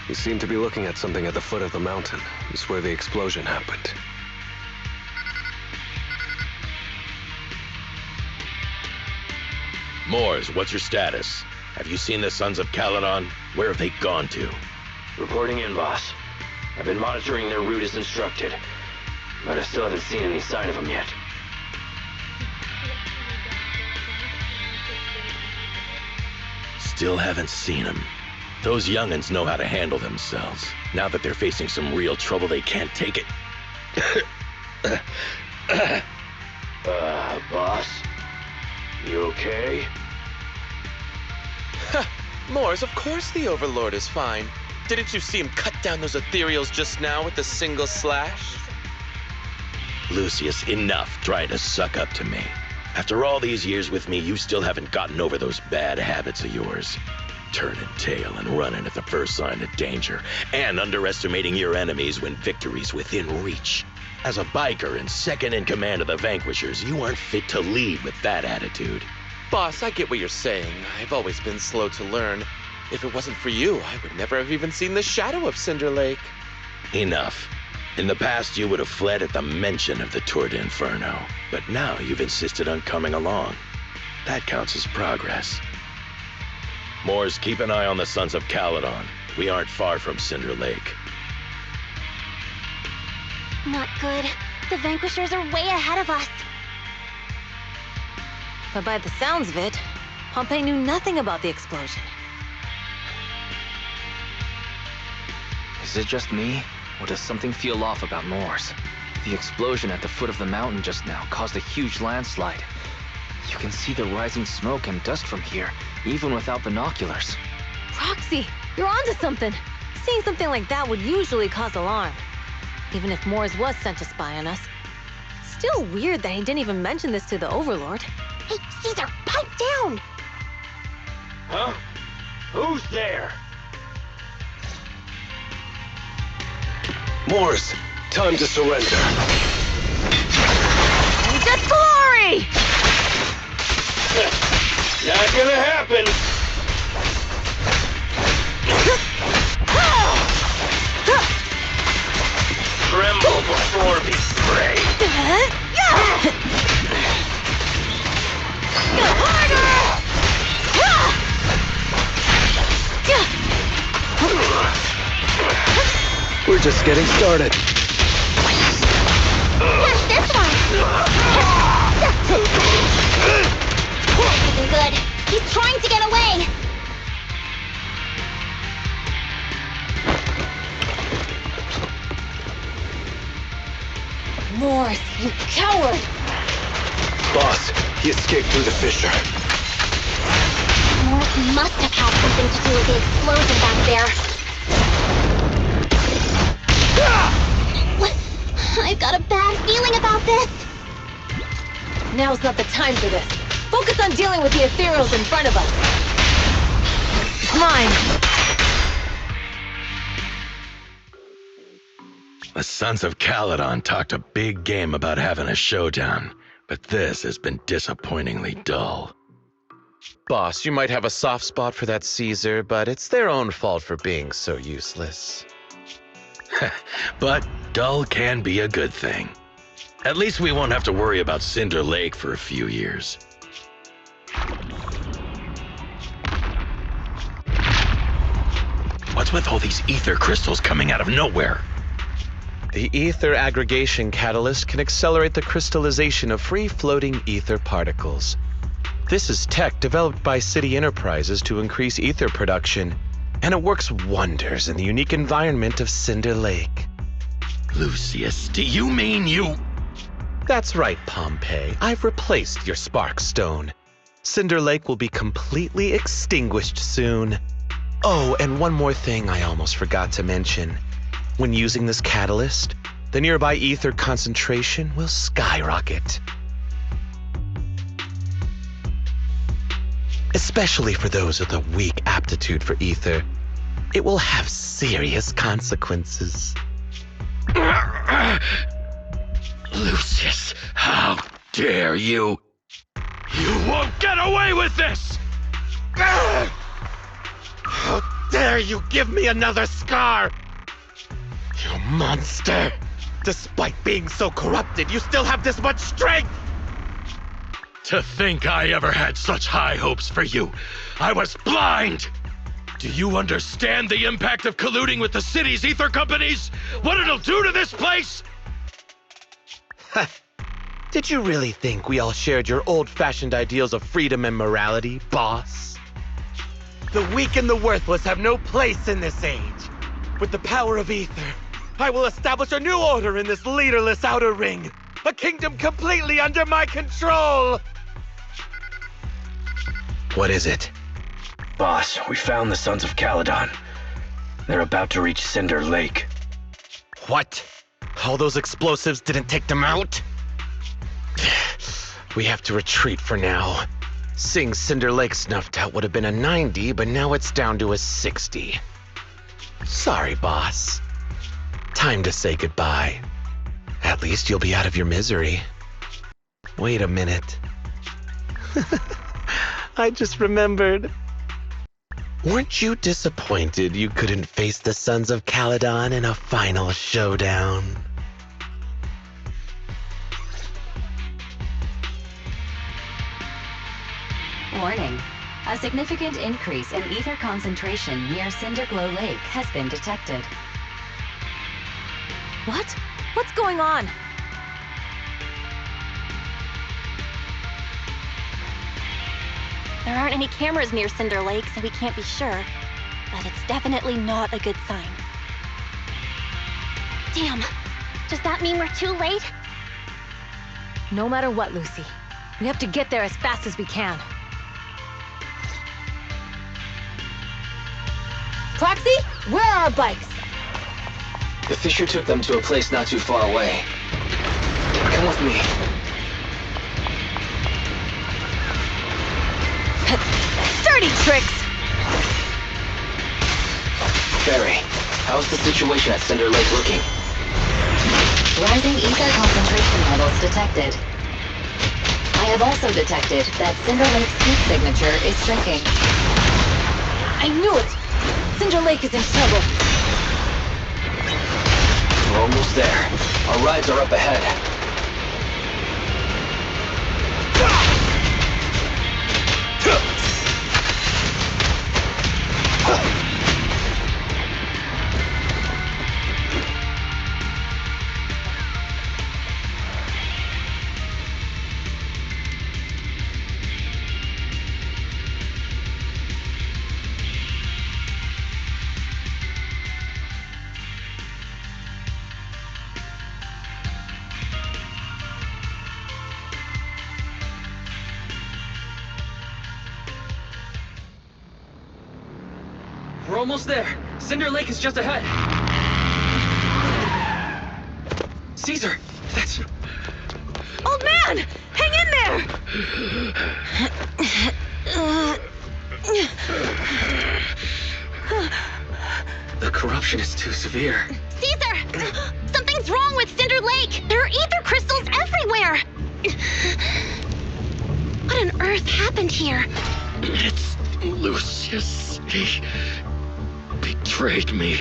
He seemed to be looking at something at the foot of the mountain. It's where the explosion happened. Moors, what's your status? Have you seen the Sons of Caledon? Where have they gone to? Reporting in, boss. I've been monitoring their route as instructed, but I still haven't seen any sign of them yet. Still haven't seen them. Those young'uns know how to handle themselves. Now that they're facing some real trouble, they can't take it. Boss? You okay? Moors, of course the Overlord is fine. Didn't you see him cut down those ethereals just now with a single slash? Lucius, enough trying to suck up to me. After all these years with me, you still haven't gotten over those bad habits of yours. Turning tail and running at the first sign of danger, and underestimating your enemies when victory's within reach. As a biker and second in command of the Vanquishers, you aren't fit to lead with that attitude. Boss, I get what you're saying. I've always been slow to learn. If it wasn't for you, I would never have even seen the shadow of Cinder Lake. Enough. In the past, you would have fled at the mention of the Tour d'Inferno, but now you've insisted on coming along. That counts as progress. Moors, keep an eye on the Sons of Caledon. We aren't far from Cinder Lake. Not good. The Vanquishers are way ahead of us. But by the sounds of it, Pompey knew nothing about the explosion. Is it just me, or does something feel off about Moors? The explosion at the foot of the mountain just now caused a huge landslide. You can see the rising smoke and dust from here, even without binoculars. Proxy, you're onto something. Seeing something like that would usually cause alarm. Even if Moors was sent to spy on us. Still weird that he didn't even mention this to the Overlord. Hey, Caesar, pipe down! Huh? Who's there? Moors, time to surrender. Just glory! Not gonna happen! Orby spray! We're just getting started. Catch this one! This isn't good. He's trying to get away! Morris, you coward! Boss, he escaped through the fissure. Morris must have had something to do with the explosion back there. What? I've got a bad feeling about this. Now's not the time for this. Focus on dealing with the ethereals in front of us. Mine! The Sons of Caledon talked a big game about having a showdown, but this has been disappointingly dull. Boss, you might have a soft spot for that Caesar, but it's their own fault for being so useless. But dull can be a good thing. At least we won't have to worry about Cinder Lake for a few years. What's with all these ether crystals coming out of nowhere? The ether aggregation catalyst can accelerate the crystallization of free-floating ether particles. This is tech developed by City Enterprises to increase ether production, and it works wonders in the unique environment of Cinder Lake. Lucius, do you mean you... That's right, Pompeii. I've replaced your spark stone. Cinder Lake will be completely extinguished soon. Oh, and one more thing I almost forgot to mention. When using this catalyst, the nearby ether concentration will skyrocket. Especially for those with a weak aptitude for ether, it will have serious consequences. Lucius, how dare you? You won't get away with this! How dare you give me another scar! You monster! Despite being so corrupted, you still have this much strength! To think I ever had such high hopes for you. I was blind! Do you understand the impact of colluding with the city's ether companies? What it'll do to this place? Did you really think we all shared your old-fashioned ideals of freedom and morality, boss? The weak and the worthless have no place in this age. With the power of ether, I will establish a new order in this leaderless outer ring. A kingdom completely under my control! What is it? Boss, we found the Sons of Caledon. They're about to reach Cinder Lake. What? All those explosives didn't take them out? We have to retreat for now. Seeing Cinder Lake snuffed out would have been a 90, but now it's down to a 60. Sorry, boss. Time to say goodbye. At least you'll be out of your misery. Wait a minute. I just remembered. Weren't you disappointed you couldn't face the Sons of Caledon in a final showdown? Warning. A significant increase in ether concentration near Cinderglow Lake has been detected. What? What's going on? There aren't any cameras near Cinder Lake, so we can't be sure. But it's definitely not a good sign. Damn. Does that mean we're too late? No matter what, Lucy. We have to get there as fast as we can. Proxy, where are our bikes? The fissure took them to a place not too far away. Come with me. Dirty tricks! Barry, how's the situation at Cinder Lake looking? Rising ether concentration levels detected. I have also detected that Cinder Lake's heat signature is shrinking. I knew it! Cinder Lake is in trouble. We're almost there. Our rides are up ahead. We're almost there. Cinder Lake is just ahead. Caesar, that's... Old man! Hang in there! The corruption is too severe. Caesar! Something's wrong with Cinder Lake! There are ether crystals everywhere! What on earth happened here? It's Lucius. He betrayed me.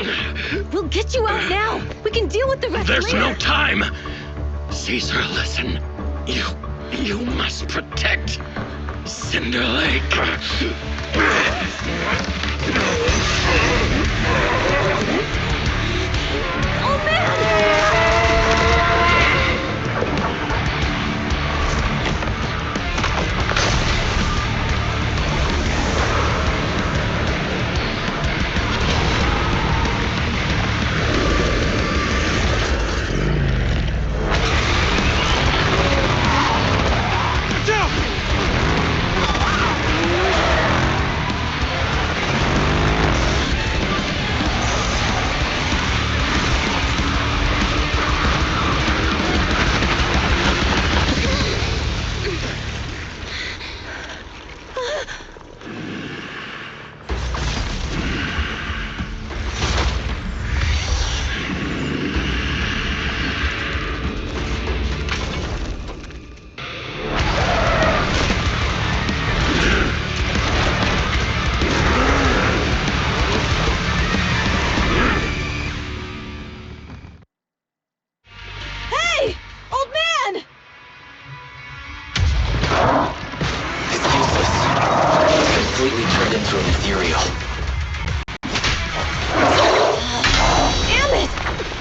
We'll get you out now. We can deal with the rest There's later. no time. Caesar, listen. You must protect Cinder Lake. Oh man! Hey! Old man! It's useless. It's completely turned into an ethereal. Damn it!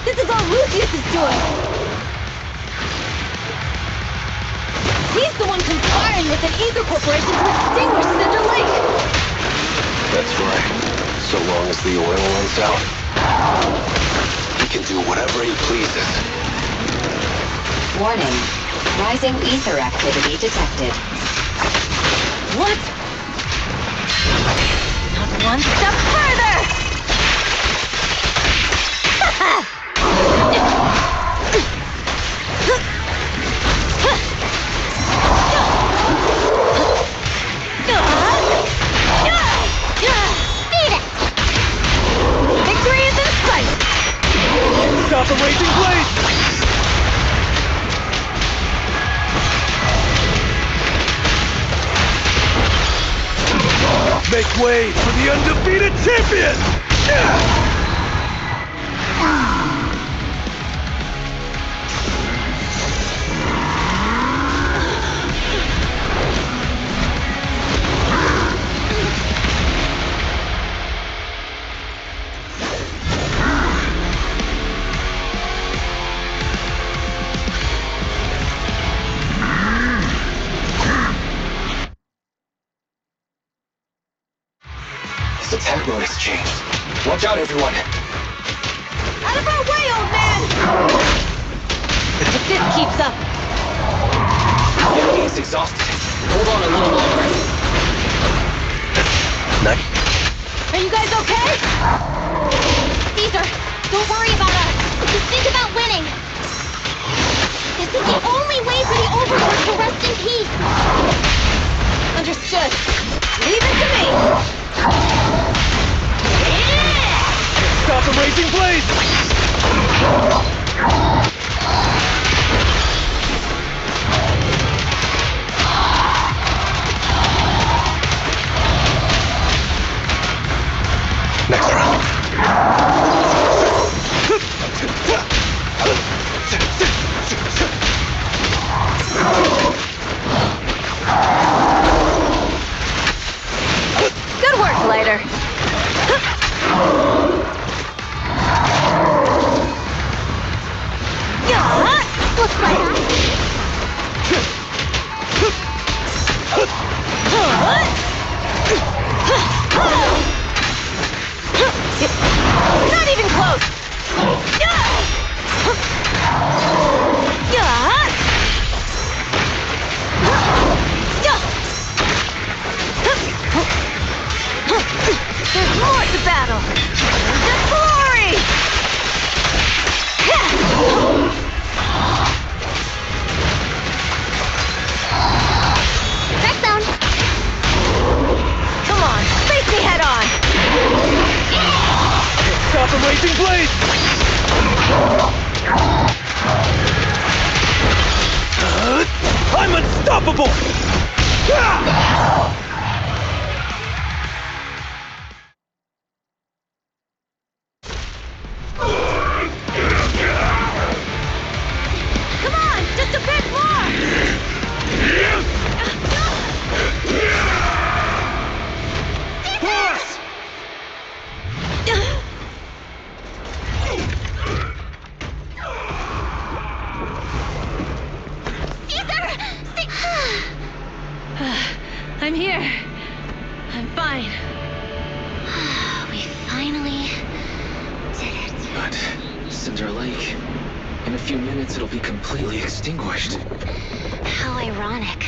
This is all Lucius is doing! He's the one conspiring with an ether corporation to extinguish Cinder Lake! That's right. So long as the oil runs out, he can do whatever he pleases. Warning. Rising ether activity detected. What? Not one step further! Victory is in sight! Stop the raging blade! Make way for the undefeated champion! His attack mode has changed. Watch out, everyone. Out of our way, old man! If this keeps up, The enemy is exhausted. Hold on a little longer. are you guys okay? Caesar, don't worry about us. Just think about winning. This is the only way for the Overlord to rest in peace. Understood. Leave it to me! Stop the raging blade! Next round. Looks like us. Not even close! There's more to battle! The glory! Crack zone. Come on, face me head on! Stop the raging blade! I'm unstoppable! Come on, just a bit more! I'm here. I'm fine. We finally did it. But Cinder Lake, in a few minutes it'll be completely extinguished. How ironic.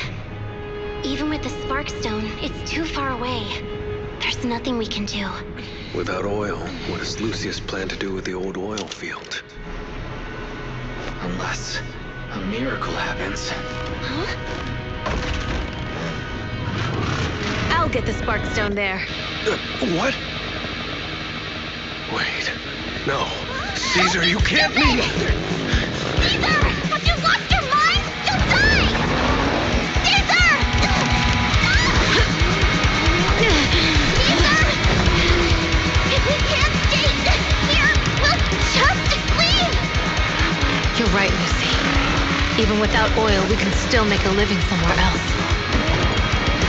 Even with the Spark Stone, it's too far away. There's nothing we can do. Without oil, what does Lucius plan to do with the old oil field? Unless a miracle happens. Huh? I'll get the Sparkstone there. What? Wait. No. Caesar, you can't leave! Caesar! Have you lost your mind? You'll die! Caesar! Caesar! If we can't stay here, we'll just leave! You're right, Lucy. Even without oil, we can still make a living somewhere else.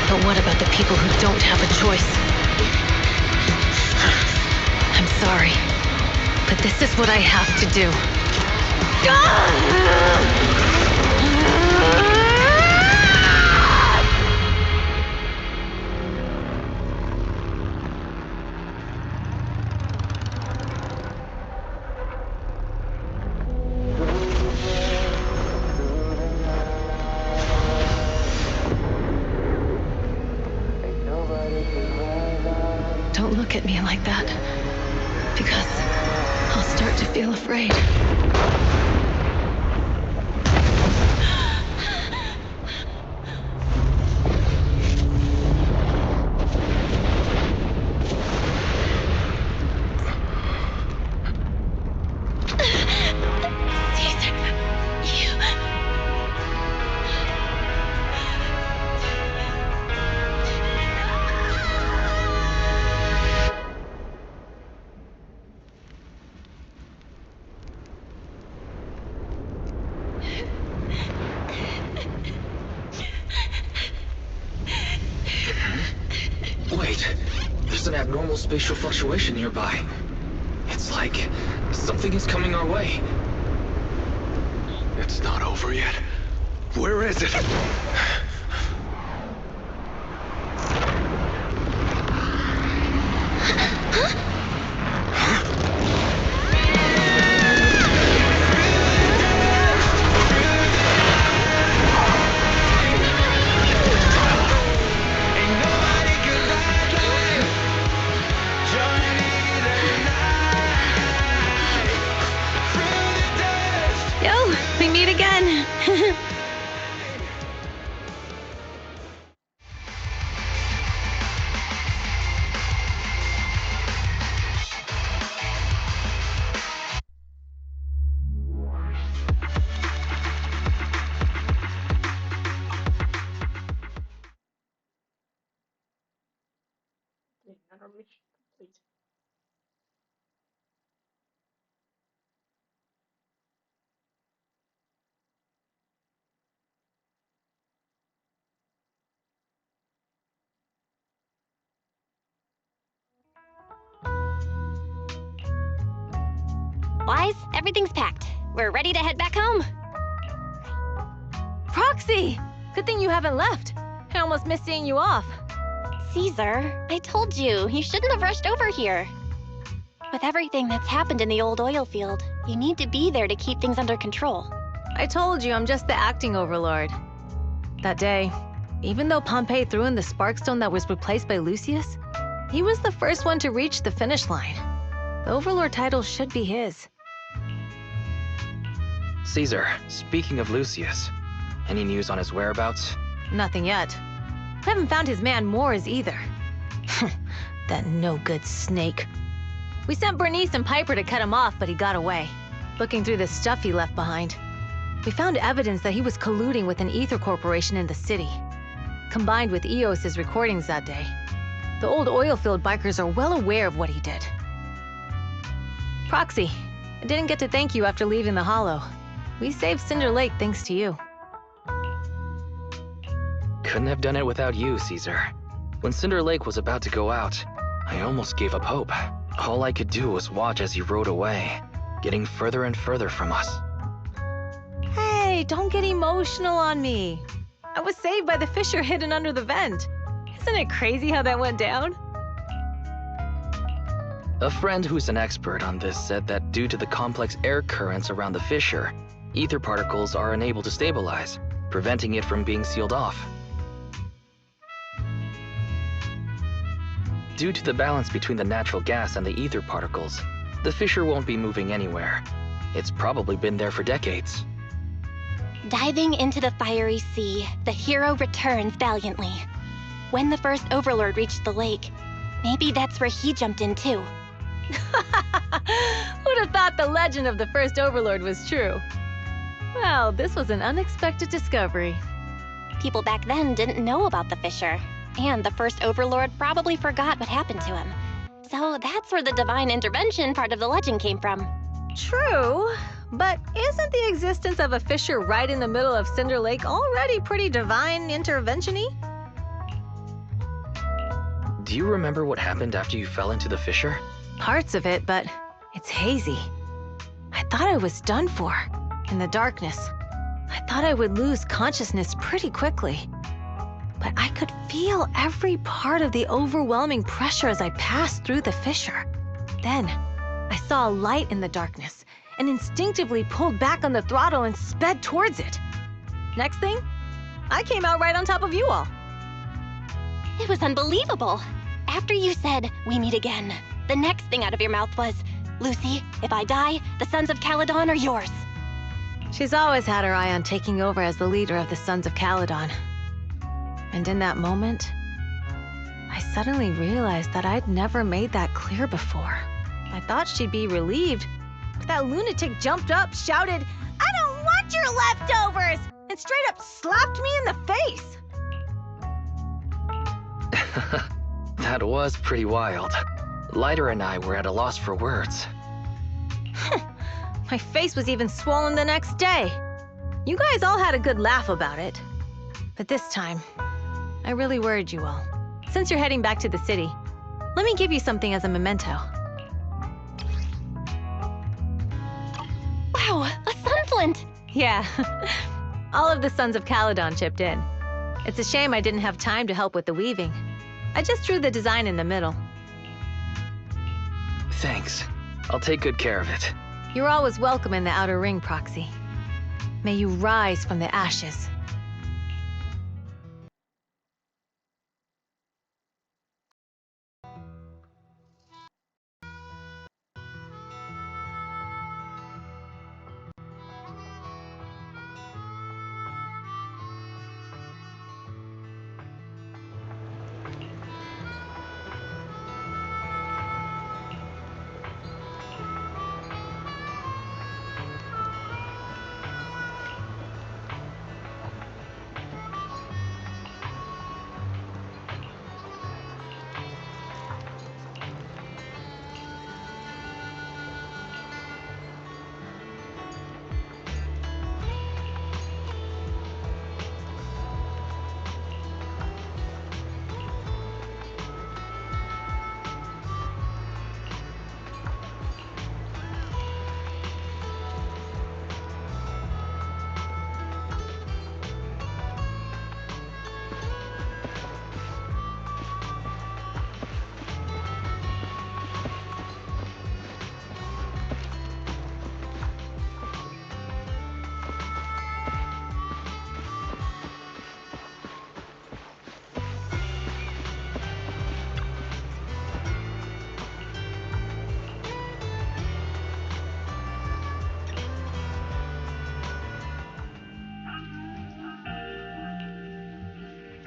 But what about the people who don't have a choice? I'm sorry, but this is what I have to do. Don't look at me like that, because I'll start to feel afraid. Caesar, you... Wait, there's an abnormal spatial fluctuation nearby. It's like something is coming our way. It's not over yet. Where is it? Yo, we meet again. Wise, everything's packed. We're ready to head back home. Proxy! Good thing you haven't left. I almost missed seeing you off. Caesar, I told you, you shouldn't have rushed over here. With everything that's happened in the old oil field, you need to be there to keep things under control. I told you I'm just the acting overlord. That day, even though Pompey threw in the Sparkstone that was replaced by Lucius, he was the first one to reach the finish line. The overlord title should be his. Caesar, speaking of Lucius, any news on his whereabouts? Nothing yet. I haven't found his man Moores either. That no-good snake. We sent Bernice and Piper to cut him off, but he got away. Looking through the stuff he left behind, we found evidence that he was colluding with an ether corporation in the city. Combined with Eos's recordings that day, the old oilfield bikers are well aware of what he did. Proxy, I didn't get to thank you after leaving the Hollow. We saved Cinder Lake thanks to you. Couldn't have done it without you, Caesar. When Cinder Lake was about to go out, I almost gave up hope. All I could do was watch as he rode away, getting further and further from us. Hey, don't get emotional on me. I was saved by the fissure hidden under the vent. Isn't it crazy how that went down? A friend who's an expert on this said that due to the complex air currents around the fissure, ether particles are unable to stabilize, preventing it from being sealed off. Due to the balance between the natural gas and the ether particles, the fissure won't be moving anywhere. It's probably been there for decades. Diving into the fiery sea, the hero returns valiantly. When the first overlord reached the lake, maybe that's where he jumped in too. Who'd have thought the legend of the first overlord was true? Well, this was an unexpected discovery. People back then didn't know about the fissure, and the first overlord probably forgot what happened to him. So that's where the divine intervention part of the legend came from. True, but isn't the existence of a fissure right in the middle of Cinder Lake already pretty divine intervention-y? Do you remember what happened after you fell into the fissure? Parts of it, but it's hazy. I thought I was done for. In the darkness, I thought I would lose consciousness pretty quickly. But I could feel every part of the overwhelming pressure as I passed through the fissure. Then, I saw a light in the darkness and instinctively pulled back on the throttle and sped towards it. Next thing, I came out right on top of you all. It was unbelievable. After you said, "We meet again," the next thing out of your mouth was, "Lucy, if I die, the Sons of Caledon are yours." She's always had her eye on taking over as the leader of the Sons of Caledon. And in that moment, I suddenly realized that I'd never made that clear before. I thought she'd be relieved, but that lunatic jumped up, shouted, "I don't want your leftovers!" and straight up slapped me in the face. That was pretty wild. Lighter and I were at a loss for words. My face was even swollen the next day. You guys all had a good laugh about it. But this time, I really worried you all. Since you're heading back to the city, let me give you something as a memento. Wow, a sunflint! Yeah, all of the Sons of Caledon chipped in. It's a shame I didn't have time to help with the weaving. I just drew the design in the middle. Thanks. I'll take good care of it. You're always welcome in the Outer Ring, Proxy. May you rise from the ashes.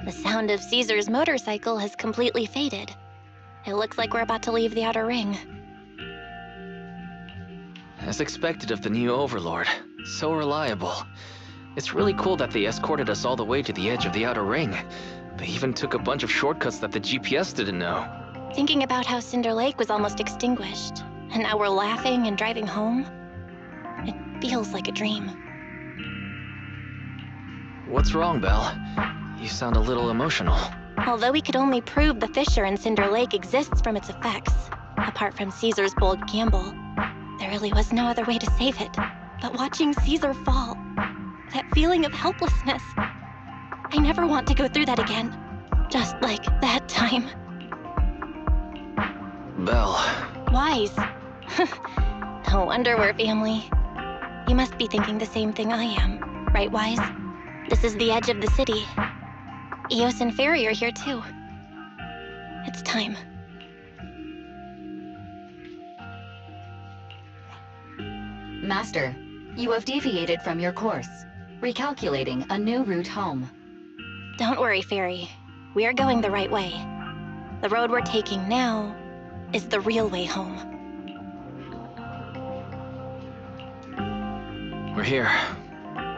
The sound of Caesar's motorcycle has completely faded. It looks like we're about to leave the outer ring. As expected of the new Overlord. So reliable. It's really cool that they escorted us all the way to the edge of the outer ring. They even took a bunch of shortcuts that the GPS didn't know. Thinking about how Cinder Lake was almost extinguished, and now we're laughing and driving home, it feels like a dream. What's wrong, Belle? You sound a little emotional. Although we could only prove the fissure in Cinder Lake exists from its effects, apart from Caesar's bold gamble, there really was no other way to save it. But watching Caesar fall, that feeling of helplessness, I never want to go through that again. Just like that time. Belle. Wise. No wonder we're family. You must be thinking the same thing I am, right, Wise? This is the edge of the city. Eos and Fairy are here too. It's time. Master, you have deviated from your course, recalculating a new route home. Don't worry, Fairy. We are going the right way. The road we're taking now is the real way home. We're here.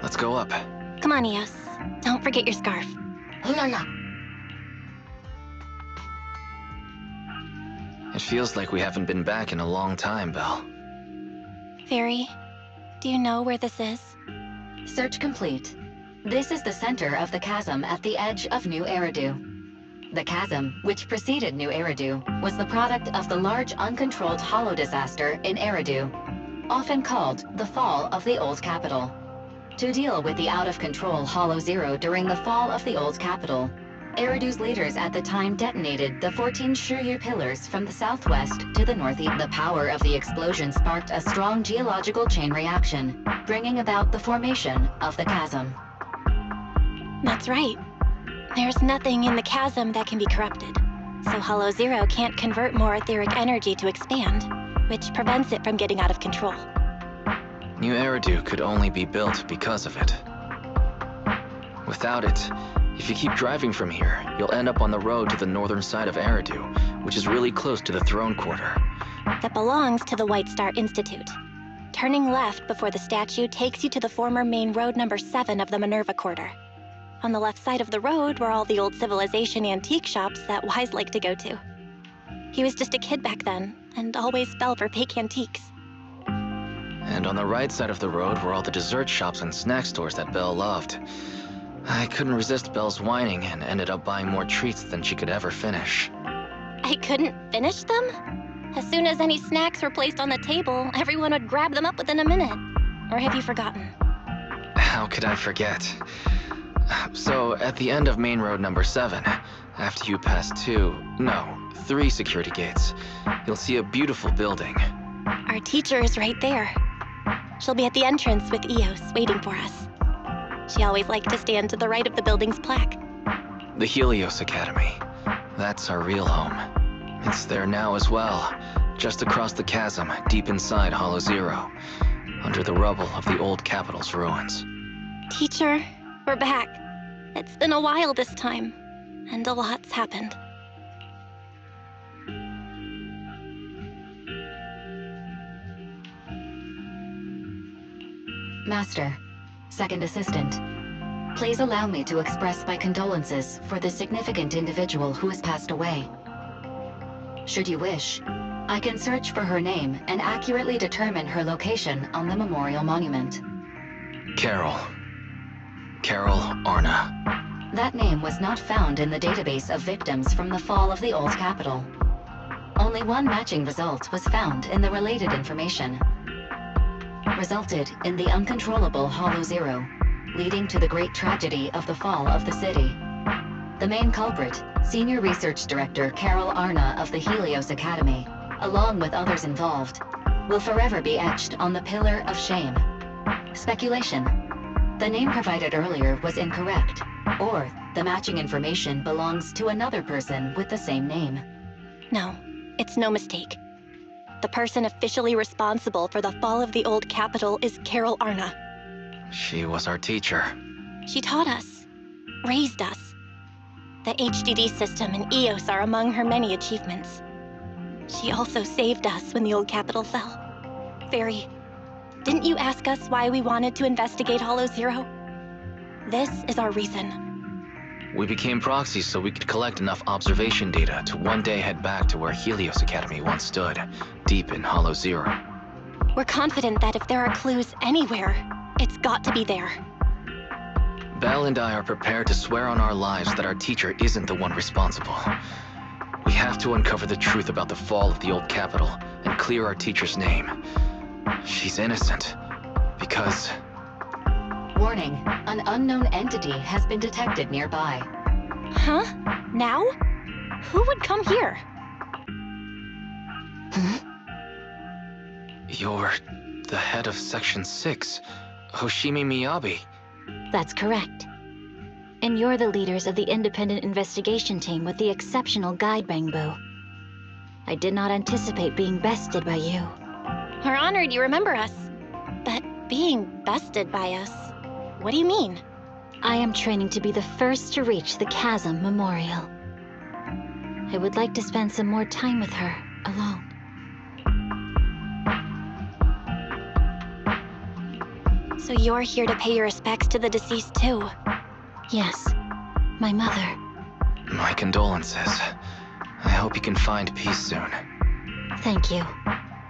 Let's go up. Come on, Eos. Don't forget your scarf. No. It feels like we haven't been back in a long time, Belle. Fairy, do you know where this is? Search complete. This is the center of the chasm at the edge of New Eridu. The chasm, which preceded New Eridu, was the product of the large uncontrolled hollow disaster in Eridu, often called the fall of the Old Capital. To deal with the out-of-control Hollow Zero during the fall of the Old Capital, Eridu's leaders at the time detonated the 14 Shuryu pillars from the southwest to the northeast. The power of the explosion sparked a strong geological chain reaction, bringing about the formation of the chasm. That's right. There's nothing in the chasm that can be corrupted, so Hollow Zero can't convert more etheric energy to expand, which prevents it from getting out of control. New Eridu could only be built because of it. Without it, if you keep driving from here, you'll end up on the road to the northern side of Eridu, which is really close to the throne quarter. That belongs to the White Star Institute. Turning left before the statue takes you to the former main road number 7 of the Minerva Quarter. On the left side of the road were all the old civilization antique shops that Wise liked to go to. He was just a kid back then, and always fell for fake antiques. And on the right side of the road were all the dessert shops and snack stores that Belle loved. I couldn't resist Belle's whining and ended up buying more treats than she could ever finish. I couldn't finish them? As soon as any snacks were placed on the table, everyone would grab them up within a minute. Or have you forgotten? How could I forget? So, at the end of main road number 7, after you pass 3 security gates, you'll see a beautiful building. Our teacher is right there. She'll be at the entrance with Eos, waiting for us. She always liked to stand to the right of the building's plaque. The Helios Academy. That's our real home. It's there now as well, just across the chasm, deep inside Hollow Zero, under the rubble of the old capital's ruins. Teacher, we're back. It's been a while this time, and a lot's happened. Master, Second Assistant, please allow me to express my condolences for the significant individual who has passed away. Should you wish, I can search for her name and accurately determine her location on the memorial monument. Carol Arna. That name was not found in the database of victims from the fall of the Old Capital. Only one matching result was found in the related information. Resulted in the uncontrollable Hollow Zero, leading to the great tragedy of the fall of the city. The main culprit, Senior Research Director Carol Arna of the Helios Academy, along with others involved, will forever be etched on the Pillar of Shame. Speculation. The name provided earlier was incorrect, or the matching information belongs to another person with the same name. No, it's no mistake. The person officially responsible for the fall of the Old Capital is Carol Arna. She was our teacher. She taught us, raised us, The HDD system and EOS are among her many achievements. She also saved us when the old capital fell. Fairy, didn't you ask us why we wanted to investigate Hollow Zero? This is our reason. We became proxies so we could collect enough observation data to one day head back to where Helios Academy once stood, deep in Hollow Zero. We're confident that if there are clues anywhere, it's got to be there. Belle and I are prepared to swear on our lives that our teacher isn't the one responsible. We have to uncover the truth about the fall of the old capital and clear our teacher's name. She's innocent. Because... Warning, an unknown entity has been detected nearby. Huh? Now? Who would come here? You're the head of Section 6, Hoshimi Miyabi. That's correct. And you're the leaders of the independent investigation team with the exceptional guide Bangbu. I did not anticipate being bested by you. We're honored you remember us. But being bested by us, what do you mean? I am training to be the first to reach the Chasm Memorial. I would like to spend some more time with her, alone. So you're here to pay your respects to the deceased too? Yes, my mother. My condolences. I hope you can find peace soon. Thank you.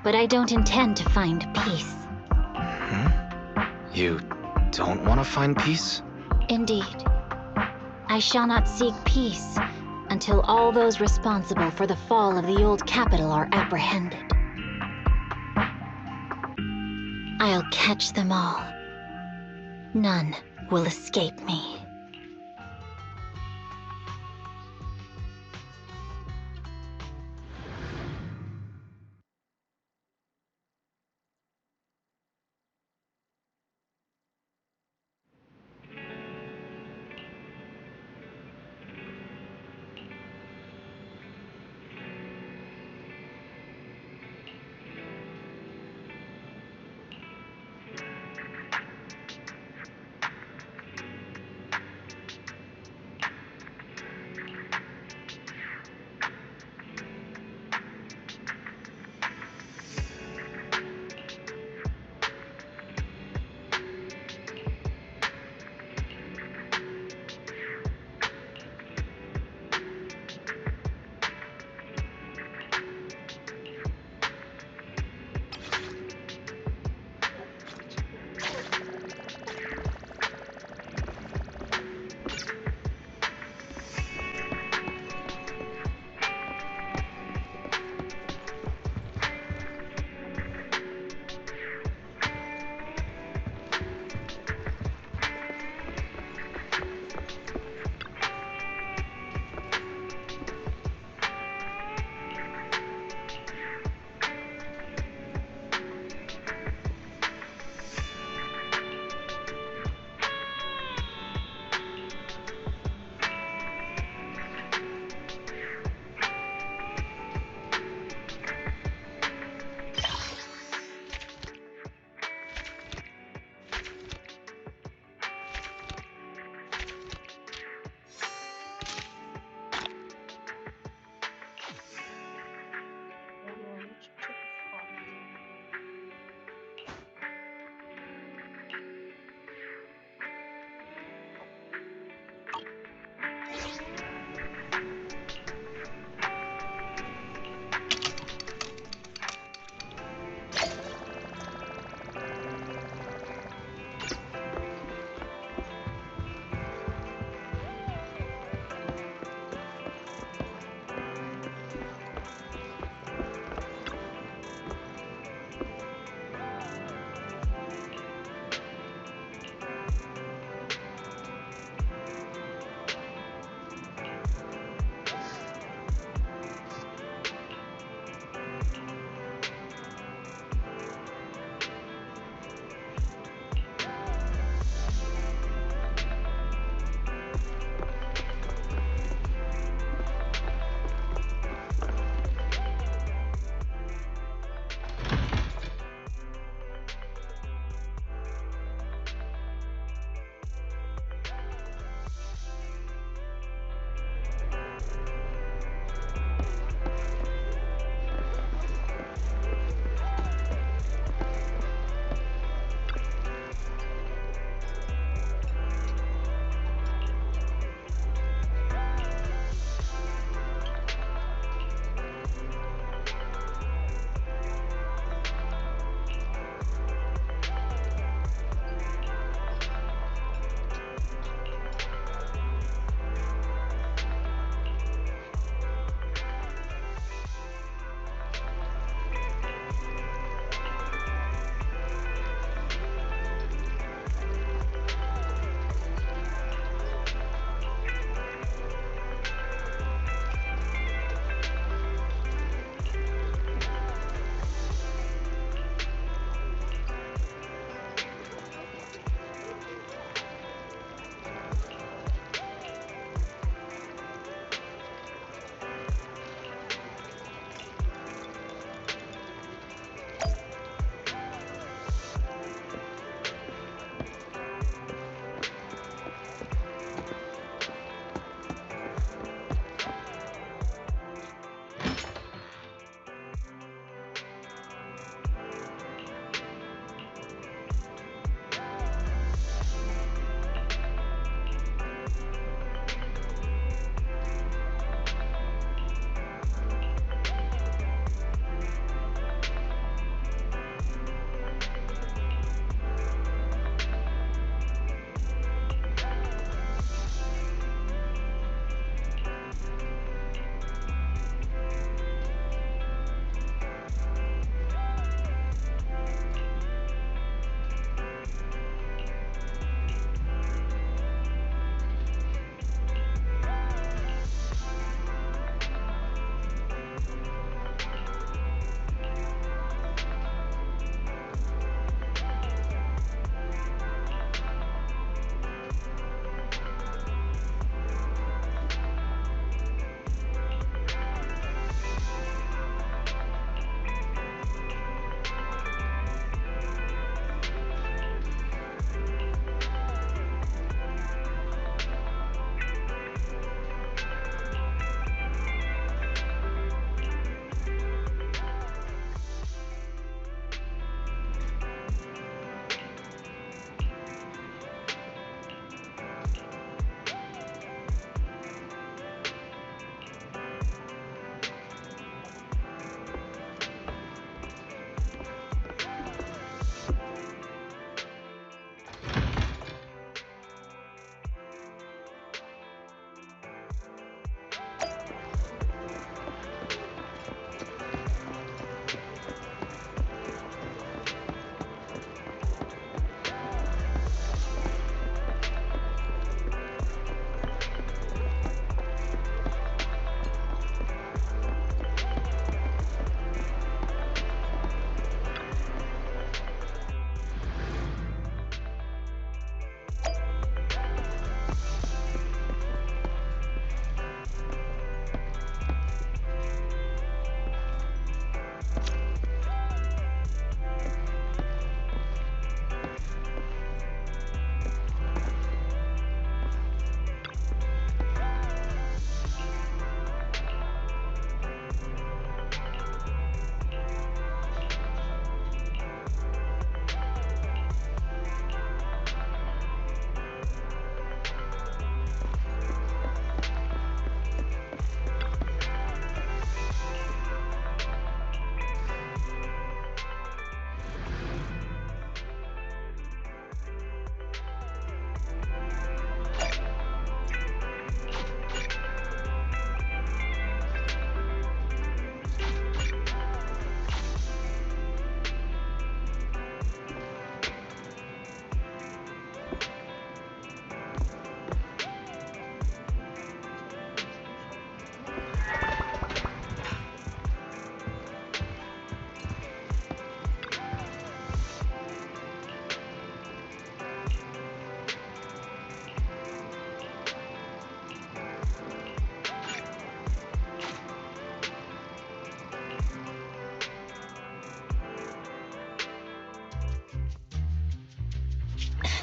But I don't intend to find peace. You don't want to find peace? Indeed. I shall not seek peace until all those responsible for the fall of the old capital are apprehended. I'll catch them all. None will escape me.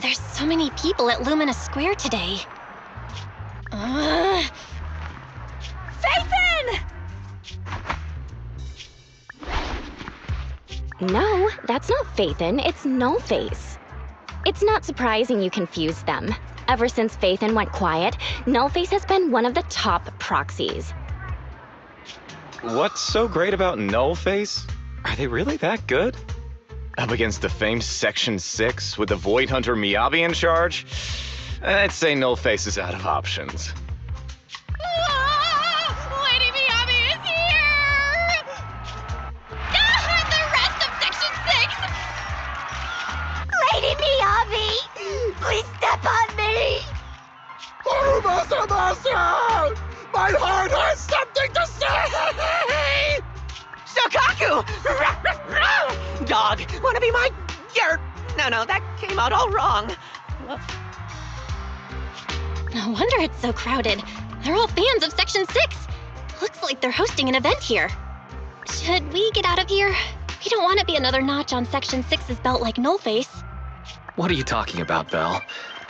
There's so many people at Lumina Square today. Phaethon! No, that's not Phaethon, it's Nullface. It's not surprising you confused them. Ever since Phaethon went quiet, Nullface has been one of the top proxies. What's so great about Nullface? Are they really that good? Up against the famed Section 6 with the Void Hunter Miyabi in charge? I'd say Nullface is out of options. Lady Miyabi is here! The rest of Section 6! Lady Miyabi, please step on me! Oh, Master! My heart has something to say! Shokaku! Dog, wanna be my... No, that came out all wrong. No wonder it's so crowded. They're all fans of Section 6. Looks like they're hosting an event here. Should we get out of here? We don't want to be another notch on Section 6's belt like Nullface. What are you talking about, Belle?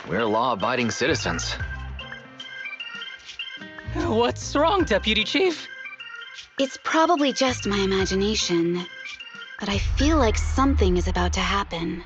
We're law-abiding citizens. What's wrong, Deputy Chief? It's probably just my imagination, but I feel like something is about to happen.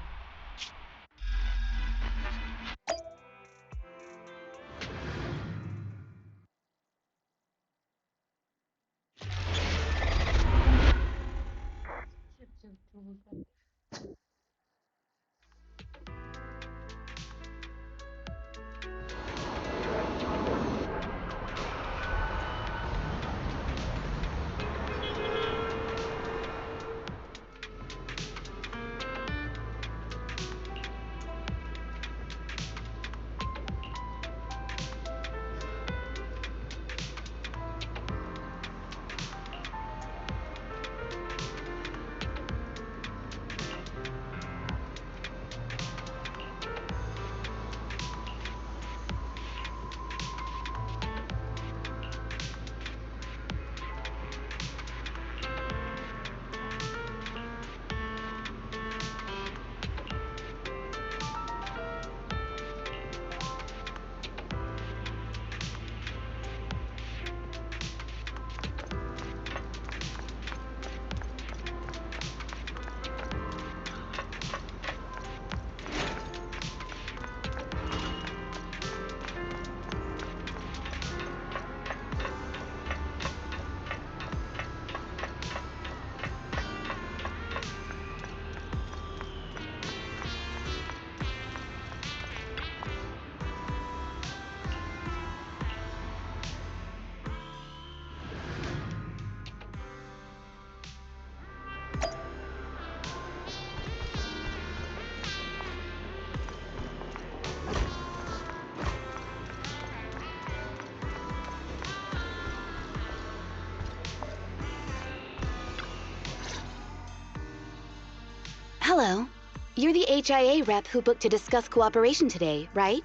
Hello. You're the HIA rep who booked to discuss cooperation today, right?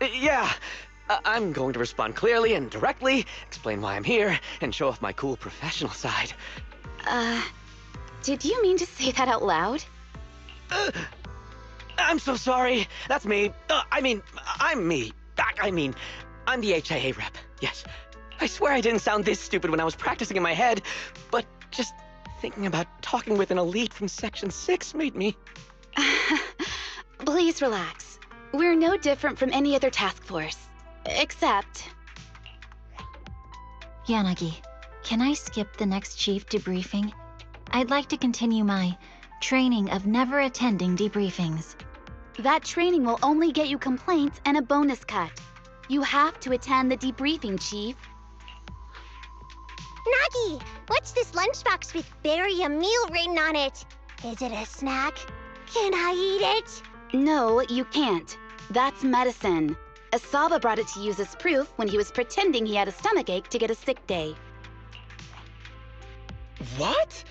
Yeah. I'm going to respond clearly and directly, explain why I'm here, and show off my cool professional side. Did you mean to say that out loud? I'm so sorry. That's me. I'm me. I'm the HIA rep. Yes. I swear I didn't sound this stupid when I was practicing in my head, but just thinking about talking with an elite from Section 6 made me... Please relax. We're no different from any other task force. Except... Yanagi, can I skip the next chief debriefing? I'd like to continue my training of never attending debriefings. That training will only get you complaints and a bonus cut. You have to attend the debriefing, Chief. Nagi, what's this lunchbox with "bury a meal" written on it? Is it a snack? Can I eat it? No, you can't. That's medicine. Asaba brought it to use as proof when he was pretending he had a stomachache to get a sick day. What?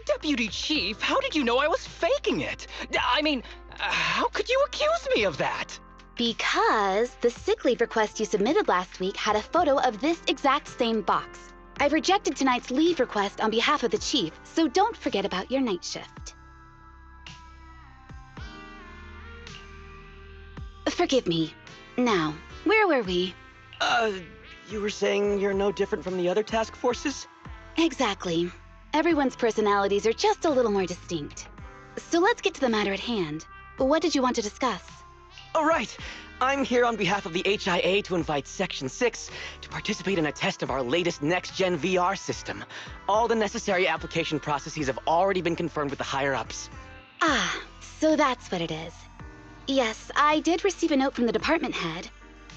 Deputy Chief, how did you know I was faking it? I mean, how could you accuse me of that? Because the sick leave request you submitted last week had a photo of this exact same box. I've rejected tonight's leave request on behalf of the Chief, so don't forget about your night shift. Forgive me. Now, where were we? You were saying you're no different from the other task forces? Exactly. Everyone's personalities are just a little more distinct. So let's get to the matter at hand. What did you want to discuss? All right. I'm here on behalf of the HIA to invite Section 6 to participate in a test of our latest next-gen VR system. All the necessary application processes have already been confirmed with the higher-ups. Ah, so that's what it is. Yes, I did receive a note from the department head,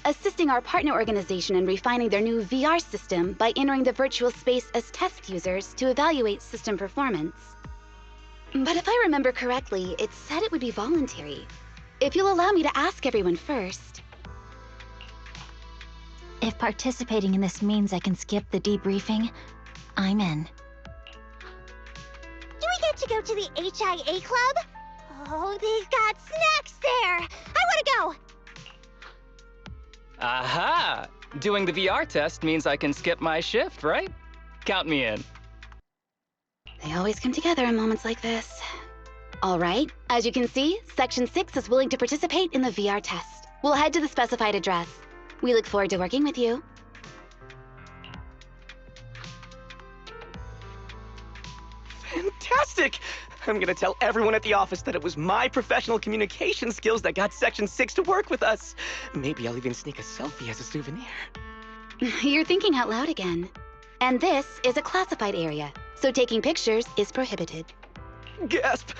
assisting our partner organization in refining their new VR system by entering the virtual space as test users to evaluate system performance. But if I remember correctly, it said it would be voluntary. If you'll allow me to ask everyone first. If participating in this means I can skip the debriefing, I'm in. Do we get to go to the HIA club? Oh, they've got snacks there! I wanna go! Aha! Doing the VR test means I can skip my shift, right? Count me in. They always come together in moments like this. All right, as you can see, Section 6 is willing to participate in the VR test. We'll head to the specified address. We look forward to working with you. Fantastic! I'm gonna tell everyone at the office that it was my professional communication skills that got Section 6 to work with us. Maybe I'll even sneak a selfie as a souvenir. You're thinking out loud again. And this is a classified area, so taking pictures is prohibited. Gasp!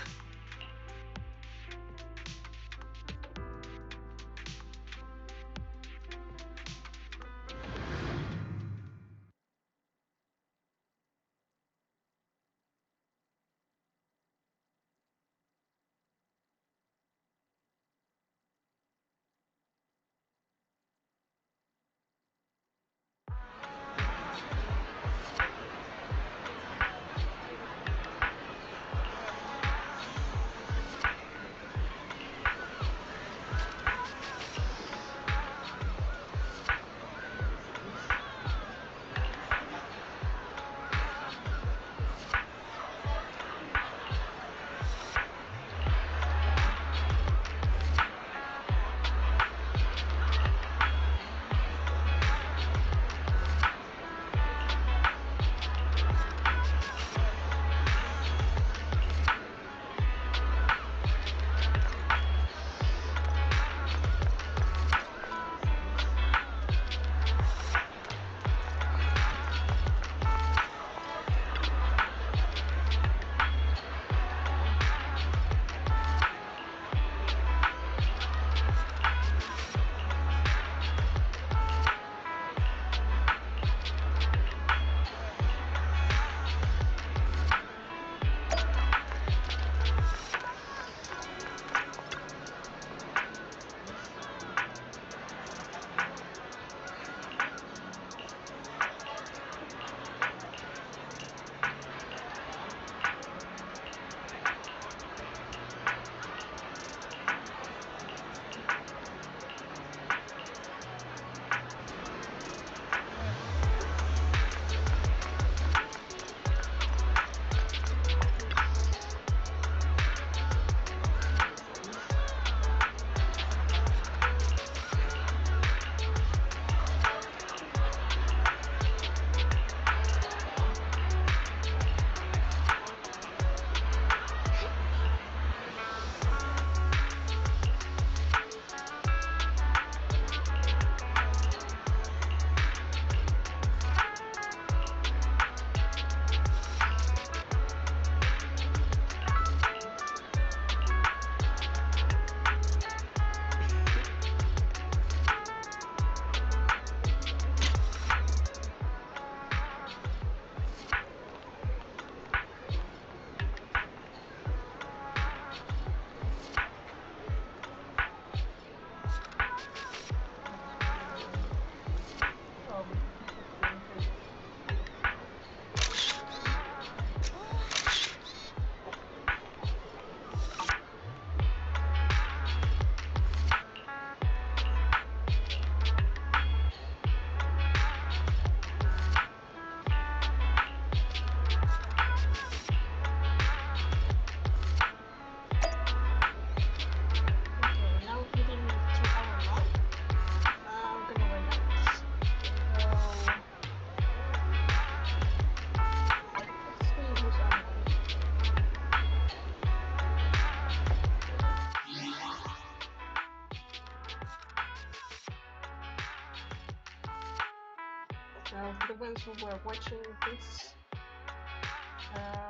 For the ones who were watching this,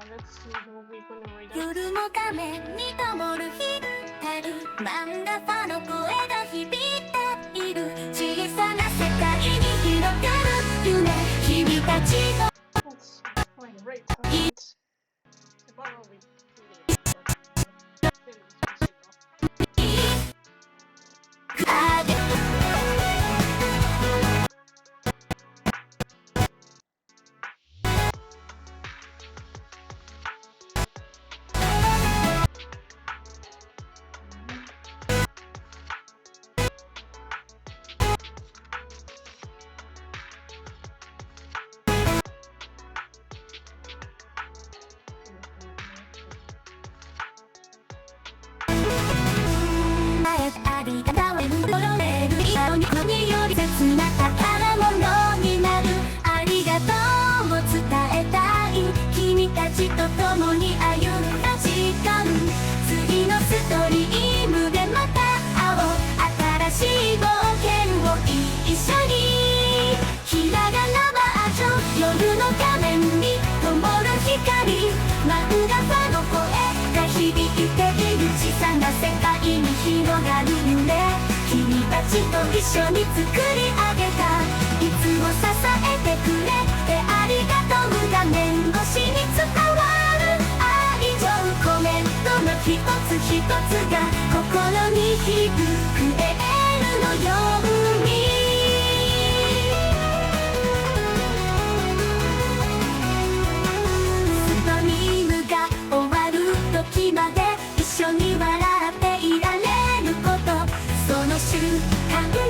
let's see who we're gonna read out. 夜も画面に灯る光漫画ファの声が響いている小さな世界に広がる夢君たちの That's fine, right? It's about weありがたわんどろれる色に国より切な宝物になるありがとうを伝えたい君たちと共に歩んだ時間次のストリームでまた会おう新しい冒険を一緒にひらがなバージョン夜の画面に灯る光漫画ファの声が響いている小さな世界に広がる夢君たちと一緒に作り上げたいつも支えてくれてありがとう画面越しに伝わる愛情コメントの一つ一つが心に響くエールのようにストリームが終わる時まで一緒に笑っていられることその瞬間